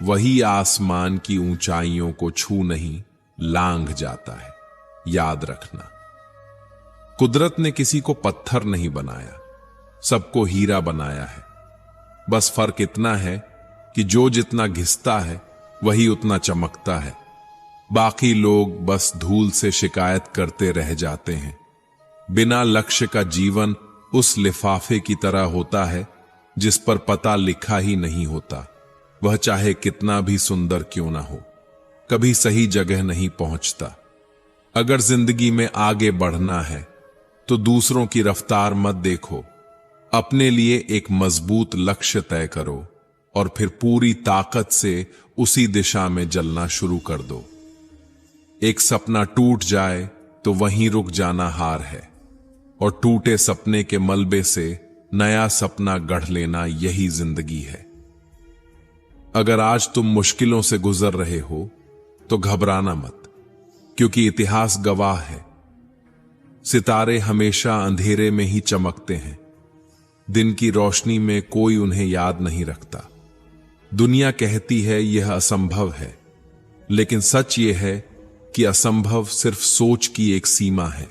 वही आसमान की ऊंचाइयों को छू नहीं, लांघ जाता है। याद रखना, कुदरत ने किसी को पत्थर नहीं बनाया, सबको हीरा बनाया है। बस फर्क इतना है कि जो जितना घिसता है वही उतना चमकता है। बाकी लोग बस धूल से शिकायत करते रह जाते हैं। बिना लक्ष्य का जीवन उस लिफाफे की तरह होता है जिस पर पता लिखा ही नहीं होता। वह चाहे कितना भी सुंदर क्यों ना हो, कभी सही जगह नहीं पहुंचता। अगर जिंदगी में आगे बढ़ना है तो दूसरों की रफ्तार मत देखो, अपने लिए एक मजबूत लक्ष्य तय करो और फिर पूरी ताकत से उसी दिशा में चलना शुरू कर दो। एक सपना टूट जाए तो वहीं रुक जाना हार है, और टूटे सपने के मलबे से नया सपना गढ़ लेना यही जिंदगी है। अगर आज तुम मुश्किलों से गुजर रहे हो तो घबराना मत, क्योंकि इतिहास गवाह है, सितारे हमेशा अंधेरे में ही चमकते हैं। दिन की रोशनी में कोई उन्हें याद नहीं रखता। दुनिया कहती है यह असंभव है, लेकिन सच यह है कि असंभव सिर्फ सोच की एक सीमा है।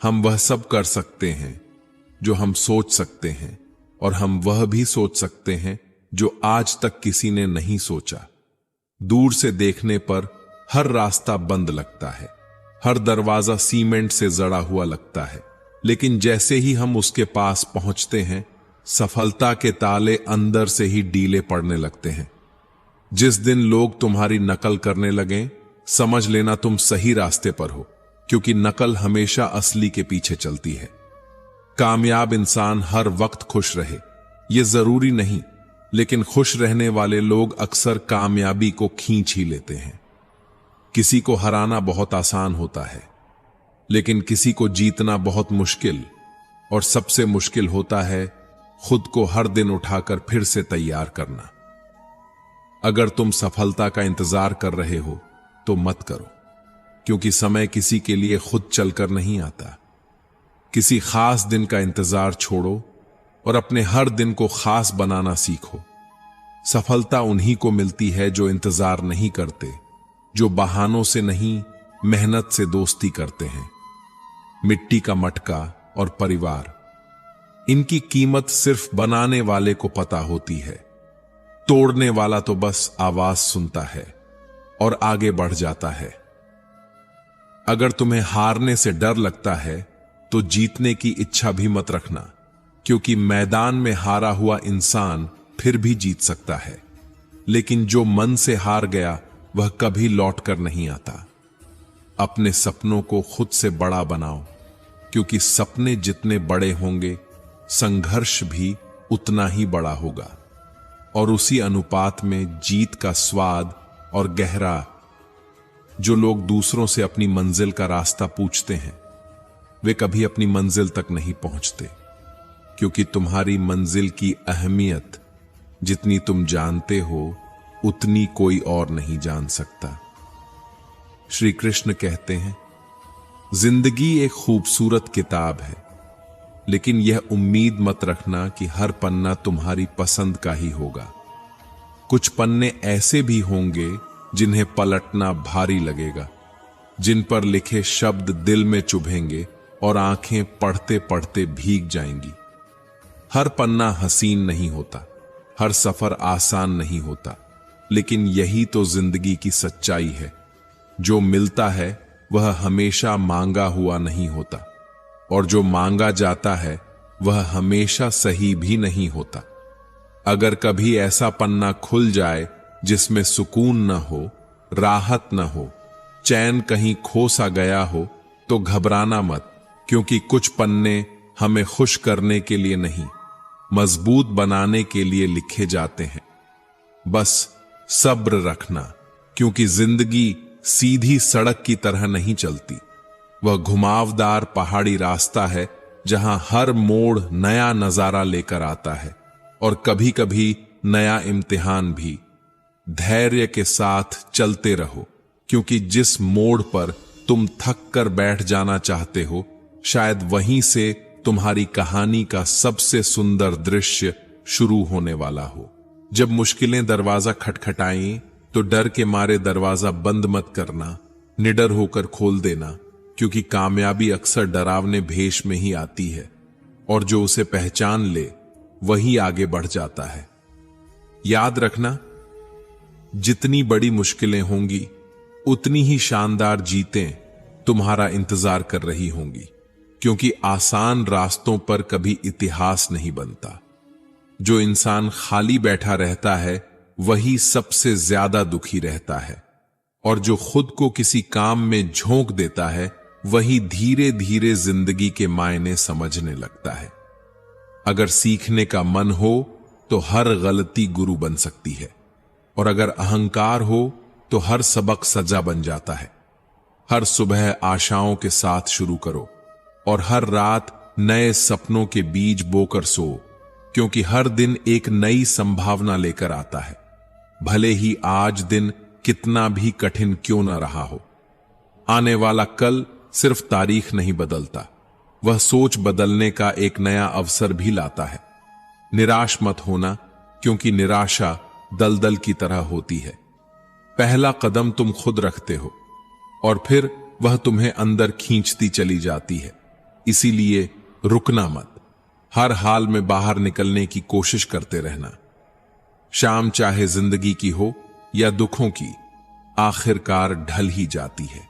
हम वह सब कर सकते हैं जो हम सोच सकते हैं, और हम वह भी सोच सकते हैं जो आज तक किसी ने नहीं सोचा। दूर से देखने पर हर रास्ता बंद लगता है, हर दरवाजा सीमेंट से जड़ा हुआ लगता है, लेकिन जैसे ही हम उसके पास पहुंचते हैं, सफलता के ताले अंदर से ही ढीले पड़ने लगते हैं। जिस दिन लोग तुम्हारी नकल करने लगें, समझ लेना तुम सही रास्ते पर हो, क्योंकि नकल हमेशा असली के पीछे चलती है। कामयाब इंसान हर वक्त खुश रहे, यह जरूरी नहीं, लेकिन खुश रहने वाले लोग अक्सर कामयाबी को खींच ही लेते हैं। किसी को हराना बहुत आसान होता है, लेकिन किसी को जीतना बहुत मुश्किल, और सबसे मुश्किल होता है खुद को हर दिन उठाकर फिर से तैयार करना। अगर तुम सफलता का इंतजार कर रहे हो तो मत करो, क्योंकि समय किसी के लिए खुद चलकर नहीं आता। किसी खास दिन का इंतजार छोड़ो और अपने हर दिन को खास बनाना सीखो। सफलता उन्हीं को मिलती है जो इंतजार नहीं करते, जो बहानों से नहीं मेहनत से दोस्ती करते हैं। मिट्टी का मटका और परिवार, इनकी कीमत सिर्फ बनाने वाले को पता होती है। तोड़ने वाला तो बस आवाज सुनता है और आगे बढ़ जाता है। अगर तुम्हें हारने से डर लगता है तो जीतने की इच्छा भी मत रखना, क्योंकि मैदान में हारा हुआ इंसान फिर भी जीत सकता है, लेकिन जो मन से हार गया वह कभी लौट कर नहीं आता। अपने सपनों को खुद से बड़ा बनाओ, क्योंकि सपने जितने बड़े होंगे संघर्ष भी उतना ही बड़ा होगा, और उसी अनुपात में जीत का स्वाद और गहरा। जो लोग दूसरों से अपनी मंजिल का रास्ता पूछते हैं, वे कभी अपनी मंजिल तक नहीं पहुंचते, क्योंकि तुम्हारी मंजिल की अहमियत जितनी तुम जानते हो उतनी कोई और नहीं जान सकता। श्री कृष्ण कहते हैं, जिंदगी एक खूबसूरत किताब है, लेकिन यह उम्मीद मत रखना कि हर पन्ना तुम्हारी पसंद का ही होगा। कुछ पन्ने ऐसे भी होंगे जिन्हें पलटना भारी लगेगा, जिन पर लिखे शब्द दिल में चुभेंगे और आंखें पढ़ते पढ़ते भीग जाएंगी। हर पन्ना हसीन नहीं होता, हर सफर आसान नहीं होता, लेकिन यही तो जिंदगी की सच्चाई है। जो मिलता है वह हमेशा मांगा हुआ नहीं होता, और जो मांगा जाता है वह हमेशा सही भी नहीं होता। अगर कभी ऐसा पन्ना खुल जाए जिसमें सुकून न हो, राहत न हो, चैन कहीं खो सा गया हो, तो घबराना मत, क्योंकि कुछ पन्ने हमें खुश करने के लिए नहीं, मजबूत बनाने के लिए लिखे जाते हैं। बस सब्र रखना, क्योंकि जिंदगी सीधी सड़क की तरह नहीं चलती। वह घुमावदार पहाड़ी रास्ता है जहां हर मोड़ नया नजारा लेकर आता है, और कभी कभी नया इम्तिहान भी। धैर्य के साथ चलते रहो, क्योंकि जिस मोड़ पर तुम थक कर बैठ जाना चाहते हो, शायद वहीं से तुम्हारी कहानी का सबसे सुंदर दृश्य शुरू होने वाला हो। जब मुश्किलें दरवाजा खटखटाएं तो डर के मारे दरवाजा बंद मत करना, निडर होकर खोल देना, क्योंकि कामयाबी अक्सर डरावने भेष में ही आती है, और जो उसे पहचान ले वही आगे बढ़ जाता है। याद रखना, जितनी बड़ी मुश्किलें होंगी उतनी ही शानदार जीतें तुम्हारा इंतजार कर रही होंगी, क्योंकि आसान रास्तों पर कभी इतिहास नहीं बनता। जो इंसान खाली बैठा रहता है वही सबसे ज्यादा दुखी रहता है, और जो खुद को किसी काम में झोंक देता है वही धीरे धीरे जिंदगी के मायने समझने लगता है। अगर सीखने का मन हो तो हर गलती गुरु बन सकती है, और अगर अहंकार हो तो हर सबक सजा बन जाता है। हर सुबह आशाओं के साथ शुरू करो और हर रात नए सपनों के बीज बोकर सो, क्योंकि हर दिन एक नई संभावना लेकर आता है, भले ही आज दिन कितना भी कठिन क्यों न रहा हो। आने वाला कल सिर्फ तारीख नहीं बदलता, वह सोच बदलने का एक नया अवसर भी लाता है। निराश मत होना, क्योंकि निराशा दलदल की तरह होती है। पहला कदम तुम खुद रखते हो और फिर वह तुम्हें अंदर खींचती चली जाती है। इसीलिए रुकना मत, हर हाल में बाहर निकलने की कोशिश करते रहना। शाम चाहे जिंदगी की हो या दुखों की, आखिरकार ढल ही जाती है।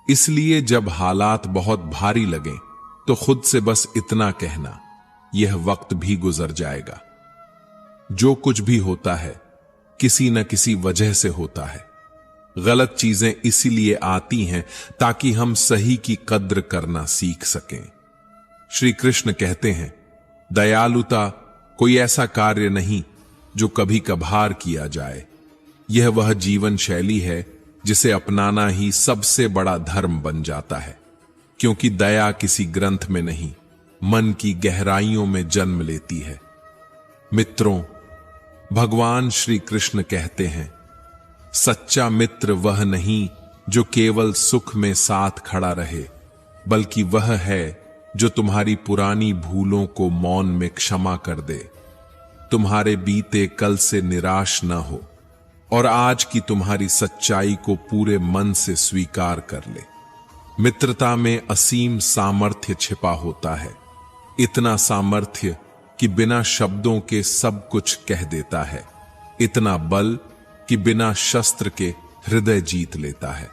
इसलिए जब हालात बहुत भारी लगें तो खुद से बस इतना कहना, यह वक्त भी गुजर जाएगा। जो कुछ भी होता है किसी न किसी वजह से होता है। गलत चीजें इसीलिए आती हैं ताकि हम सही की कद्र करना सीख सकें। श्री कृष्ण कहते हैं, दयालुता कोई ऐसा कार्य नहीं जो कभी कभार किया जाए। यह वह जीवन शैली है जिसे अपनाना ही सबसे बड़ा धर्म बन जाता है, क्योंकि दया किसी ग्रंथ में नहीं, मन की गहराइयों में जन्म लेती है। मित्रों, भगवान श्री कृष्ण कहते हैं, सच्चा मित्र वह नहीं जो केवल सुख में साथ खड़ा रहे, बल्कि वह है जो तुम्हारी पुरानी भूलों को मौन में क्षमा कर दे, तुम्हारे बीते कल से निराश न हो और आज की तुम्हारी सच्चाई को पूरे मन से स्वीकार कर ले। मित्रता में असीम सामर्थ्य छिपा होता है, इतना सामर्थ्य कि बिना शब्दों के सब कुछ कह देता है, इतना बल कि बिना शस्त्र के हृदय जीत लेता है।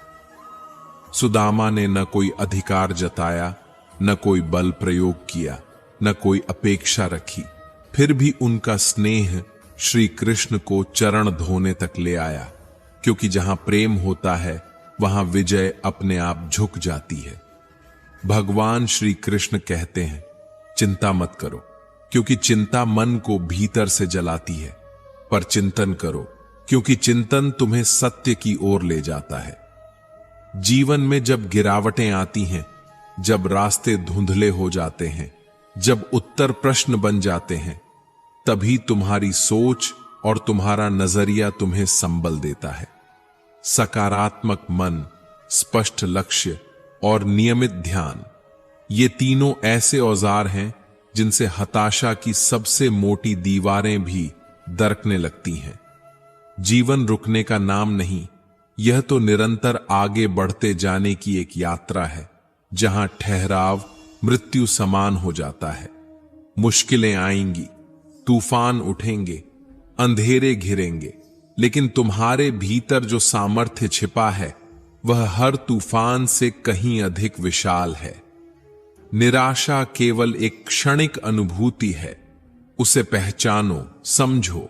सुदामा ने न कोई अधिकार जताया, न कोई बल प्रयोग किया, न कोई अपेक्षा रखी, फिर भी उनका स्नेह श्री कृष्ण को चरण धोने तक ले आया, क्योंकि जहां प्रेम होता है वहां विजय अपने आप झुक जाती है। भगवान श्री कृष्ण कहते हैं, चिंता मत करो, क्योंकि चिंता मन को भीतर से जलाती है, पर चिंतन करो, क्योंकि चिंतन तुम्हें सत्य की ओर ले जाता है। जीवन में जब गिरावटें आती हैं, जब रास्ते धुंधले हो जाते हैं, जब उत्तर प्रश्न बन जाते हैं, तभी तुम्हारी सोच और तुम्हारा नजरिया तुम्हें संबल देता है। सकारात्मक मन, स्पष्ट लक्ष्य और नियमित ध्यान, ये तीनों ऐसे औजार हैं जिनसे हताशा की सबसे मोटी दीवारें भी दरकने लगती हैं। जीवन रुकने का नाम नहीं, यह तो निरंतर आगे बढ़ते जाने की एक यात्रा है, जहां ठहराव मृत्यु समान हो जाता है। मुश्किलें आएंगी, तूफान उठेंगे, अंधेरे घिरेंगे, लेकिन तुम्हारे भीतर जो सामर्थ्य छिपा है वह हर तूफान से कहीं अधिक विशाल है। निराशा केवल एक क्षणिक अनुभूति है, उसे पहचानो, समझो,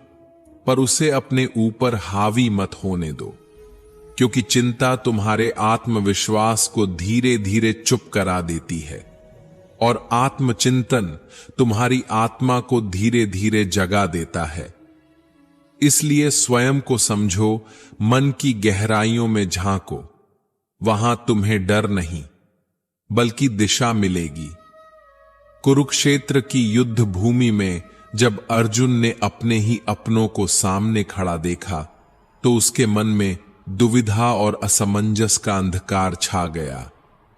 पर उसे अपने ऊपर हावी मत होने दो, क्योंकि चिंता तुम्हारे आत्मविश्वास को धीरे धीरे चुप करा देती है और आत्मचिंतन तुम्हारी आत्मा को धीरे धीरे जगा देता है। इसलिए स्वयं को समझो, मन की गहराइयों में झांको, वहां तुम्हें डर नहीं बल्कि दिशा मिलेगी। कुरुक्षेत्र की युद्ध भूमि में जब अर्जुन ने अपने ही अपनों को सामने खड़ा देखा तो उसके मन में दुविधा और असमंजस का अंधकार छा गया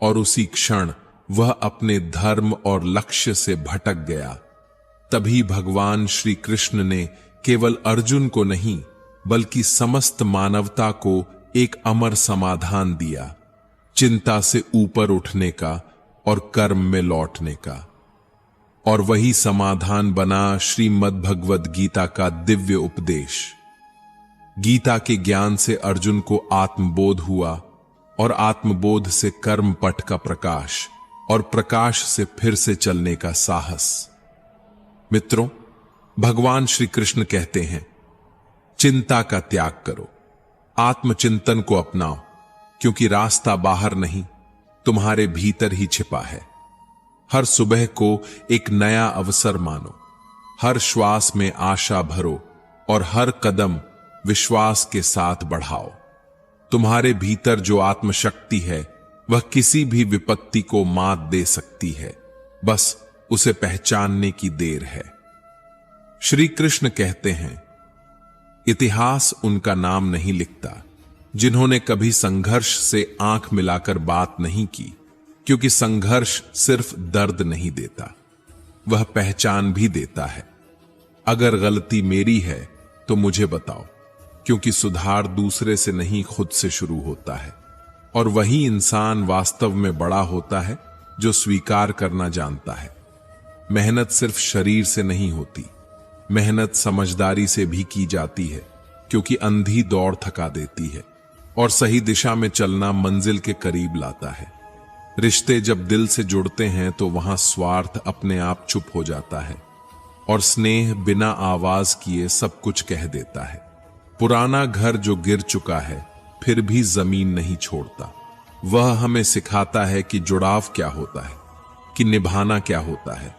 और उसी क्षण वह अपने धर्म और लक्ष्य से भटक गया। तभी भगवान श्री कृष्ण ने केवल अर्जुन को नहीं बल्कि समस्त मानवता को एक अमर समाधान दिया, चिंता से ऊपर उठने का और कर्म में लौटने का। और वही समाधान बना श्रीमद् भगवद गीता का दिव्य उपदेश। गीता के ज्ञान से अर्जुन को आत्मबोध हुआ और आत्मबोध से कर्म पट का प्रकाश और प्रकाश से फिर से चलने का साहस। मित्रों, भगवान श्री कृष्ण कहते हैं, चिंता का त्याग करो, आत्मचिंतन को अपनाओ, क्योंकि रास्ता बाहर नहीं तुम्हारे भीतर ही छिपा है। हर सुबह को एक नया अवसर मानो, हर श्वास में आशा भरो और हर कदम विश्वास के साथ बढ़ाओ। तुम्हारे भीतर जो आत्मशक्ति है वह किसी भी विपत्ति को मात दे सकती है, बस उसे पहचानने की देर है। श्री कृष्ण कहते हैं, इतिहास उनका नाम नहीं लिखता जिन्होंने कभी संघर्ष से आंख मिलाकर बात नहीं की, क्योंकि संघर्ष सिर्फ दर्द नहीं देता, वह पहचान भी देता है। अगर गलती मेरी है तो मुझे बताओ, क्योंकि सुधार दूसरे से नहीं खुद से शुरू होता है। और वही इंसान वास्तव में बड़ा होता है जो स्वीकार करना जानता है। मेहनत सिर्फ शरीर से नहीं होती, मेहनत समझदारी से भी की जाती है, क्योंकि अंधी दौड़ थका देती है और सही दिशा में चलना मंजिल के करीब लाता है। रिश्ते जब दिल से जुड़ते हैं तो वहां स्वार्थ अपने आप चुप हो जाता है और स्नेह बिना आवाज किए सब कुछ कह देता है। पुराना घर जो गिर चुका है फिर भी जमीन नहीं छोड़ता। वह हमें सिखाता है कि जुड़ाव क्या होता है, कि निभाना क्या होता है,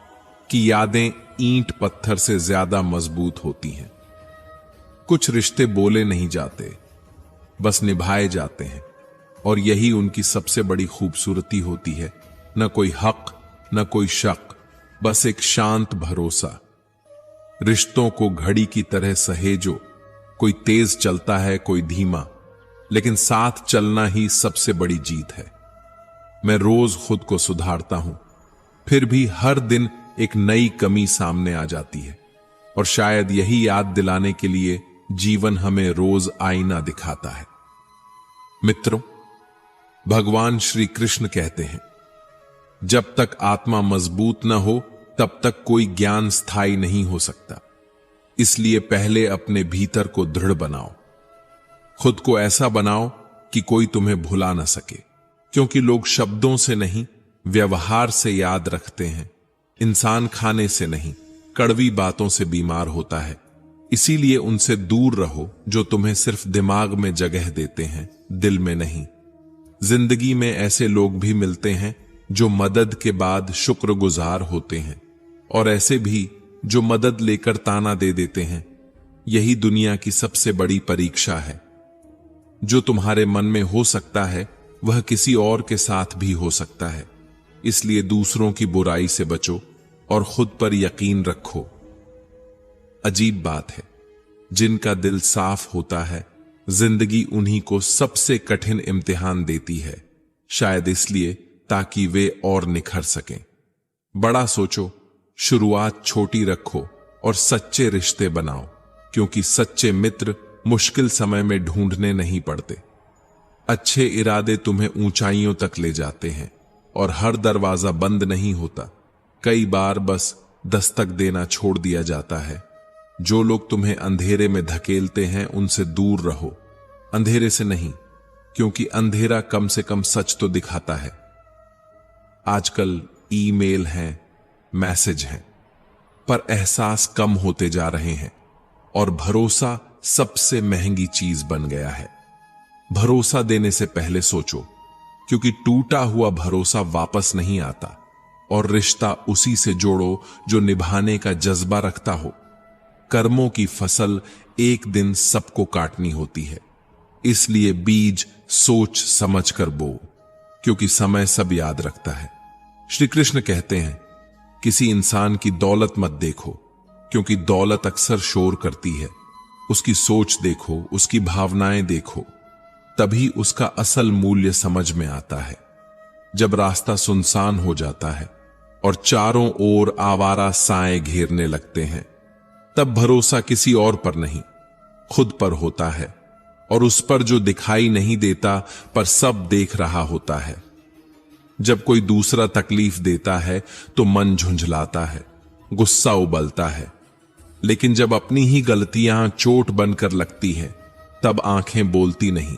कि यादें ईंट पत्थर से ज्यादा मजबूत होती हैं। कुछ रिश्ते बोले नहीं जाते, बस निभाए जाते हैं, और यही उनकी सबसे बड़ी खूबसूरती होती है। न कोई हक, न कोई शक, बस एक शांत भरोसा। रिश्तों को घड़ी की तरह सहेजो, कोई तेज चलता है, कोई धीमा, लेकिन साथ चलना ही सबसे बड़ी जीत है। मैं रोज खुद को सुधारता हूं, फिर भी हर दिन एक नई कमी सामने आ जाती है, और शायद यही याद दिलाने के लिए जीवन हमें रोज आईना दिखाता है। मित्रों, भगवान श्री कृष्ण कहते हैं, जब तक आत्मा मजबूत न हो तब तक कोई ज्ञान स्थायी नहीं हो सकता। इसलिए पहले अपने भीतर को दृढ़ बनाओ, खुद को ऐसा बनाओ कि कोई तुम्हें भुला न सके, क्योंकि लोग शब्दों से नहीं व्यवहार से याद रखते हैं। इंसान खाने से नहीं कड़वी बातों से बीमार होता है। इसीलिए उनसे दूर रहो जो तुम्हें सिर्फ दिमाग में जगह देते हैं, दिल में नहीं। जिंदगी में ऐसे लोग भी मिलते हैं जो मदद के बाद शुक्रगुजार होते हैं, और ऐसे भी जो मदद लेकर ताना दे देते हैं। यही दुनिया की सबसे बड़ी परीक्षा है। जो तुम्हारे मन में हो सकता है वह किसी और के साथ भी हो सकता है। इसलिए दूसरों की बुराई से बचो और खुद पर यकीन रखो। अजीब बात है, जिनका दिल साफ होता है जिंदगी उन्हीं को सबसे कठिन इम्तिहान देती है, शायद इसलिए ताकि वे और निखर सकें। बड़ा सोचो, शुरुआत छोटी रखो और सच्चे रिश्ते बनाओ, क्योंकि सच्चे मित्र मुश्किल समय में ढूंढने नहीं पड़ते। अच्छे इरादे तुम्हें ऊंचाइयों तक ले जाते हैं, और हर दरवाजा बंद नहीं होता, कई बार बस दस्तक देना छोड़ दिया जाता है। जो लोग तुम्हें अंधेरे में धकेलते हैं उनसे दूर रहो, अंधेरे से नहीं, क्योंकि अंधेरा कम से कम सच तो दिखाता है। आजकल ईमेल हैं, मैसेज हैं, पर एहसास कम होते जा रहे हैं, और भरोसा सबसे महंगी चीज बन गया है। भरोसा देने से पहले सोचो, क्योंकि टूटा हुआ भरोसा वापस नहीं आता, और रिश्ता उसी से जोड़ो जो निभाने का जज्बा रखता हो। कर्मों की फसल एक दिन सबको काटनी होती है, इसलिए बीज सोच समझ कर बो, क्योंकि समय सब याद रखता है। श्री कृष्ण कहते हैं, किसी इंसान की दौलत मत देखो, क्योंकि दौलत अक्सर शोर करती है। उसकी सोच देखो, उसकी भावनाएं देखो, तभी उसका असल मूल्य समझ में आता है। जब रास्ता सुनसान हो जाता है और चारों ओर आवारा साएं घेरने लगते हैं, तब भरोसा किसी और पर नहीं, खुद पर होता है, और उस पर जो दिखाई नहीं देता पर सब देख रहा होता है। जब कोई दूसरा तकलीफ देता है तो मन झुंझलाता है, गुस्सा उबलता है, लेकिन जब अपनी ही गलतियां चोट बनकर लगती हैं, तब आंखें बोलती नहीं,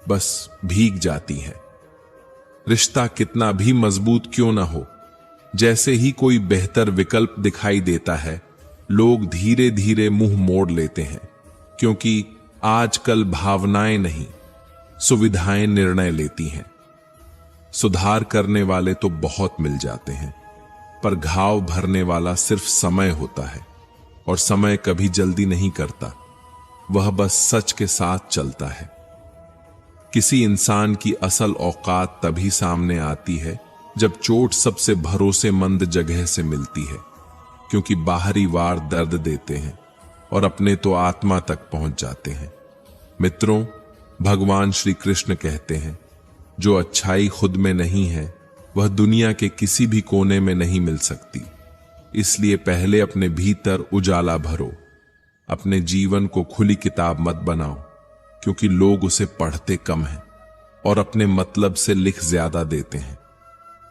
बस भीग जाती हैं। रिश्ता कितना भी मजबूत क्यों ना हो, जैसे ही कोई बेहतर विकल्प दिखाई देता है, लोग धीरे धीरे मुंह मोड़ लेते हैं, क्योंकि आजकल भावनाएं नहीं, सुविधाएं निर्णय लेती हैं। सुधार करने वाले तो बहुत मिल जाते हैं, पर घाव भरने वाला सिर्फ समय होता है, और समय कभी जल्दी नहीं करता, वह बस सच के साथ चलता है। किसी इंसान की असल औकात तभी सामने आती है जब चोट सबसे भरोसेमंद जगह से मिलती है, क्योंकि बाहरी वार दर्द देते हैं और अपने तो आत्मा तक पहुंच जाते हैं। मित्रों, भगवान श्री कृष्ण कहते हैं, जो अच्छाई खुद में नहीं है वह दुनिया के किसी भी कोने में नहीं मिल सकती। इसलिए पहले अपने भीतर उजाला भरो। अपने जीवन को खुली किताब मत बनाओ, क्योंकि लोग उसे पढ़ते कम हैं और अपने मतलब से लिख ज्यादा देते हैं।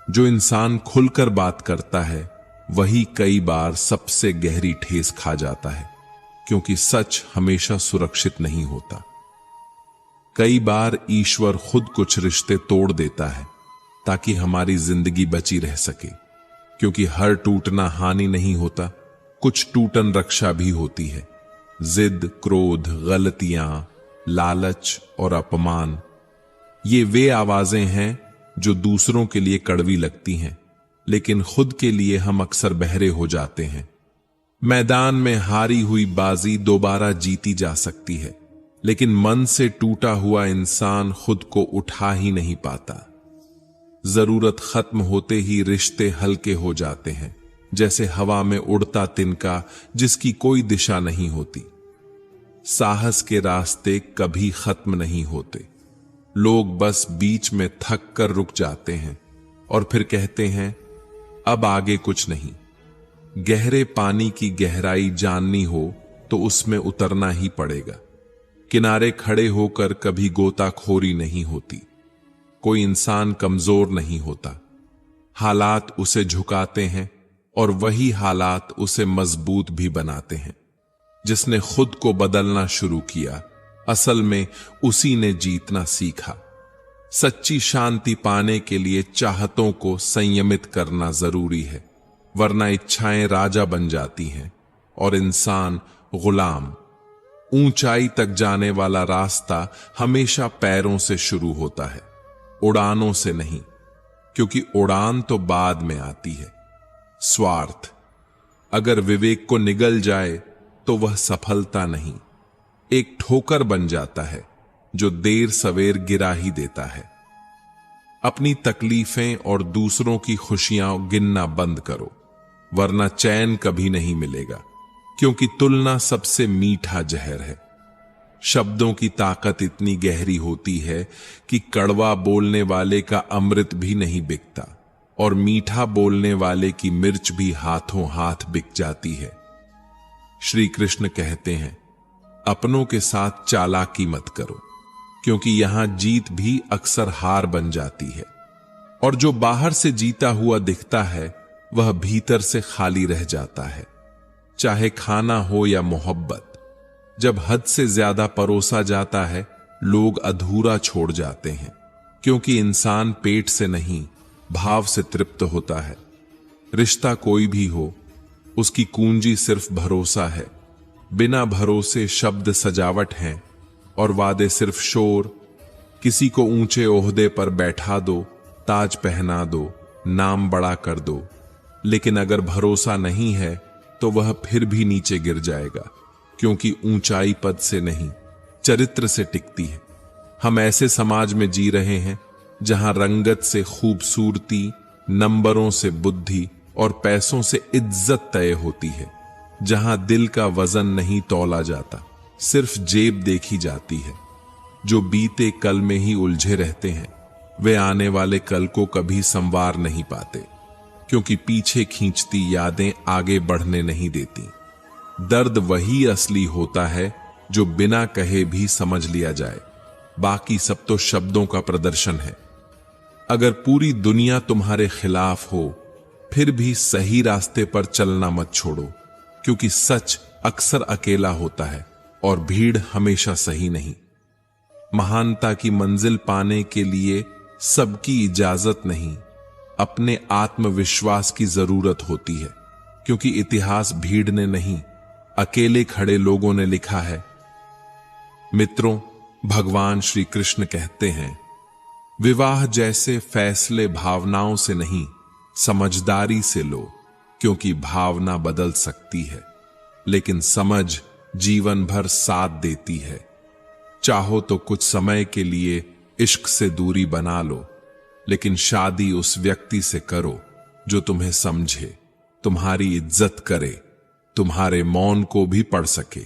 जो इंसान खुलकर बात करता है वही कई बार सबसे गहरी ठेस खा जाता है, क्योंकि सच हमेशा सुरक्षित नहीं होता। कई बार ईश्वर खुद कुछ रिश्ते तोड़ देता है ताकि हमारी जिंदगी बची रह सके, क्योंकि हर टूटना हानि नहीं होता, कुछ टूटन रक्षा भी होती है। जिद, क्रोध, गलतियां, लालच और अपमान, ये वे आवाजें हैं जो दूसरों के लिए कड़वी लगती हैं, लेकिन खुद के लिए हम अक्सर बहरे हो जाते हैं। मैदान में हारी हुई बाजी दोबारा जीती जा सकती है, लेकिन मन से टूटा हुआ इंसान खुद को उठा ही नहीं पाता। जरूरत खत्म होते ही रिश्ते हल्के हो जाते हैं, जैसे हवा में उड़ता तिनका जिसकी कोई दिशा नहीं होती। साहस के रास्ते कभी खत्म नहीं होते। लोग बस बीच में थक कर रुक जाते हैं और फिर कहते हैं, अब आगे कुछ नहीं। गहरे पानी की गहराई जाननी हो तो उसमें उतरना ही पड़ेगा। किनारे खड़े होकर कभी गोताखोरी नहीं होती। कोई इंसान कमजोर नहीं होता, हालात उसे झुकाते हैं और वही हालात उसे मजबूत भी बनाते हैं। जिसने खुद को बदलना शुरू किया, असल में उसी ने जीतना सीखा। सच्ची शांति पाने के लिए चाहतों को संयमित करना जरूरी है, वरना इच्छाएं राजा बन जाती हैं और इंसान गुलाम। ऊंचाई तक जाने वाला रास्ता हमेशा पैरों से शुरू होता है, उड़ानों से नहीं, क्योंकि उड़ान तो बाद में आती है। स्वार्थ अगर विवेक को निगल जाए तो वह सफलता नहीं, एक ठोकर बन जाता है जो देर सवेर गिरा ही देता है। अपनी तकलीफें और दूसरों की खुशियां गिनना बंद करो, वरना चैन कभी नहीं मिलेगा, क्योंकि तुलना सबसे मीठा जहर है। शब्दों की ताकत इतनी गहरी होती है कि कड़वा बोलने वाले का अमृत भी नहीं बिकता और मीठा बोलने वाले की मिर्च भी हाथों हाथ बिक जाती है। श्री कृष्ण कहते हैं, अपनों के साथ चालाकी मत करो, क्योंकि यहां जीत भी अक्सर हार बन जाती है, और जो बाहर से जीता हुआ दिखता है वह भीतर से खाली रह जाता है। चाहे खाना हो या मोहब्बत, जब हद से ज्यादा परोसा जाता है लोग अधूरा छोड़ जाते हैं, क्योंकि इंसान पेट से नहीं भाव से तृप्त होता है। रिश्ता कोई भी हो, उसकी कुंजी सिर्फ भरोसा है। बिना भरोसे शब्द सजावट हैं और वादे सिर्फ शोर। किसी को ऊंचे ओहदे पर बैठा दो, ताज पहना दो, नाम बड़ा कर दो, लेकिन अगर भरोसा नहीं है तो वह फिर भी नीचे गिर जाएगा, क्योंकि ऊंचाई पद से नहीं चरित्र से टिकती है। हम ऐसे समाज में जी रहे हैं जहां रंगत से खूबसूरती, नंबरों से बुद्धि और पैसों से इज्जत तय होती है, जहां दिल का वजन नहीं तौला जाता, सिर्फ जेब देखी जाती है। जो बीते कल में ही उलझे रहते हैं वे आने वाले कल को कभी संवार नहीं पाते, क्योंकि पीछे खींचती यादें आगे बढ़ने नहीं देती। दर्द वही असली होता है जो बिना कहे भी समझ लिया जाए, बाकी सब तो शब्दों का प्रदर्शन है। अगर पूरी दुनिया तुम्हारे खिलाफ हो फिर भी सही रास्ते पर चलना मत छोड़ो, क्योंकि सच अक्सर अकेला होता है और भीड़ हमेशा सही नहीं। महानता की मंजिल पाने के लिए सबकी इजाजत नहीं, अपने आत्मविश्वास की जरूरत होती है, क्योंकि इतिहास भीड़ ने नहीं अकेले खड़े लोगों ने लिखा है। मित्रों, भगवान श्री कृष्ण कहते हैं, विवाह जैसे फैसले भावनाओं से नहीं समझदारी से लो, क्योंकि भावना बदल सकती है लेकिन समझ जीवन भर साथ देती है। चाहो तो कुछ समय के लिए इश्क से दूरी बना लो, लेकिन शादी उस व्यक्ति से करो जो तुम्हें समझे, तुम्हारी इज्जत करे, तुम्हारे मौन को भी पढ़ सके।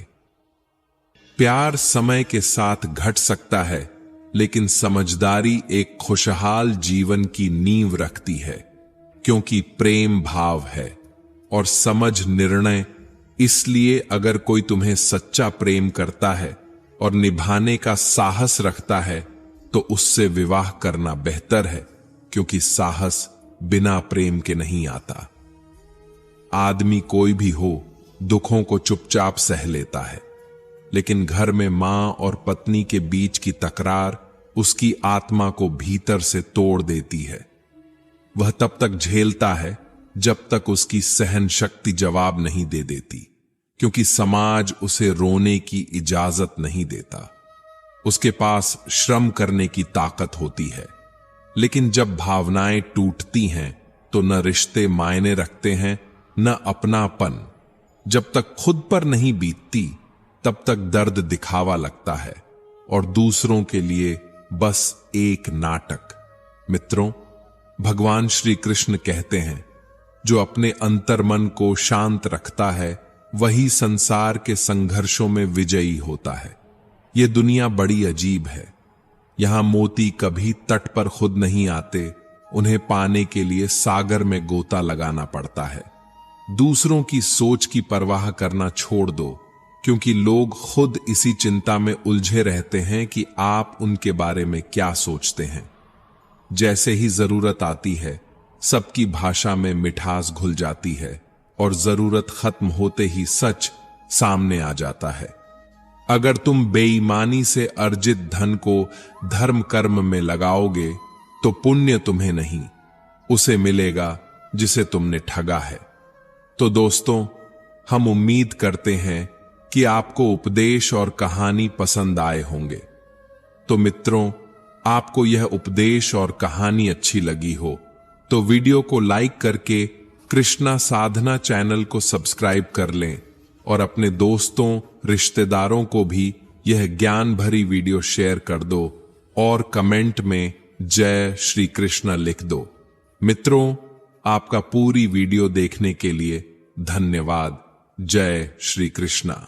प्यार समय के साथ घट सकता है, लेकिन समझदारी एक खुशहाल जीवन की नींव रखती है, क्योंकि प्रेम भाव है और समझ निर्णय। इसलिए अगर कोई तुम्हें सच्चा प्रेम करता है और निभाने का साहस रखता है तो उससे विवाह करना बेहतर है, क्योंकि साहस बिना प्रेम के नहीं आता। आदमी कोई भी हो, दुखों को चुपचाप सह लेता है, लेकिन घर में मां और पत्नी के बीच की तकरार उसकी आत्मा को भीतर से तोड़ देती है। वह तब तक झेलता है जब तक उसकी सहन शक्ति जवाब नहीं दे देती, क्योंकि समाज उसे रोने की इजाजत नहीं देता। उसके पास श्रम करने की ताकत होती है, लेकिन जब भावनाएं टूटती हैं तो न रिश्ते मायने रखते हैं, न अपनापन। जब तक खुद पर नहीं बीतती तब तक दर्द दिखावा लगता है और दूसरों के लिए बस एक नाटक। मित्रों, भगवान श्री कृष्ण कहते हैं, जो अपने अंतर्मन को शांत रखता है वही संसार के संघर्षों में विजयी होता है। यह दुनिया बड़ी अजीब है। यहां मोती कभी तट पर खुद नहीं आते, उन्हें पाने के लिए सागर में गोता लगाना पड़ता है। दूसरों की सोच की परवाह करना छोड़ दो, क्योंकि लोग खुद इसी चिंता में उलझे रहते हैं कि आप उनके बारे में क्या सोचते हैं। जैसे ही जरूरत आती है, सबकी भाषा में मिठास घुल जाती है और जरूरत खत्म होते ही सच सामने आ जाता है। अगर तुम बेईमानी से अर्जित धन को धर्म कर्म में लगाओगे तो पुण्य तुम्हें नहीं, उसे मिलेगा जिसे तुमने ठगा है। तो दोस्तों, हम उम्मीद करते हैं कि आपको उपदेश और कहानी पसंद आए होंगे। तो मित्रों, आपको यह उपदेश और कहानी अच्छी लगी हो तो वीडियो को लाइक करके कृष्णा साधना चैनल को सब्सक्राइब कर लें और अपने दोस्तों, रिश्तेदारों को भी यह ज्ञान भरी वीडियो शेयर कर दो और कमेंट में जय श्री कृष्ण लिख दो। मित्रों, आपका पूरी वीडियो देखने के लिए धन्यवाद। जय श्री कृष्णा।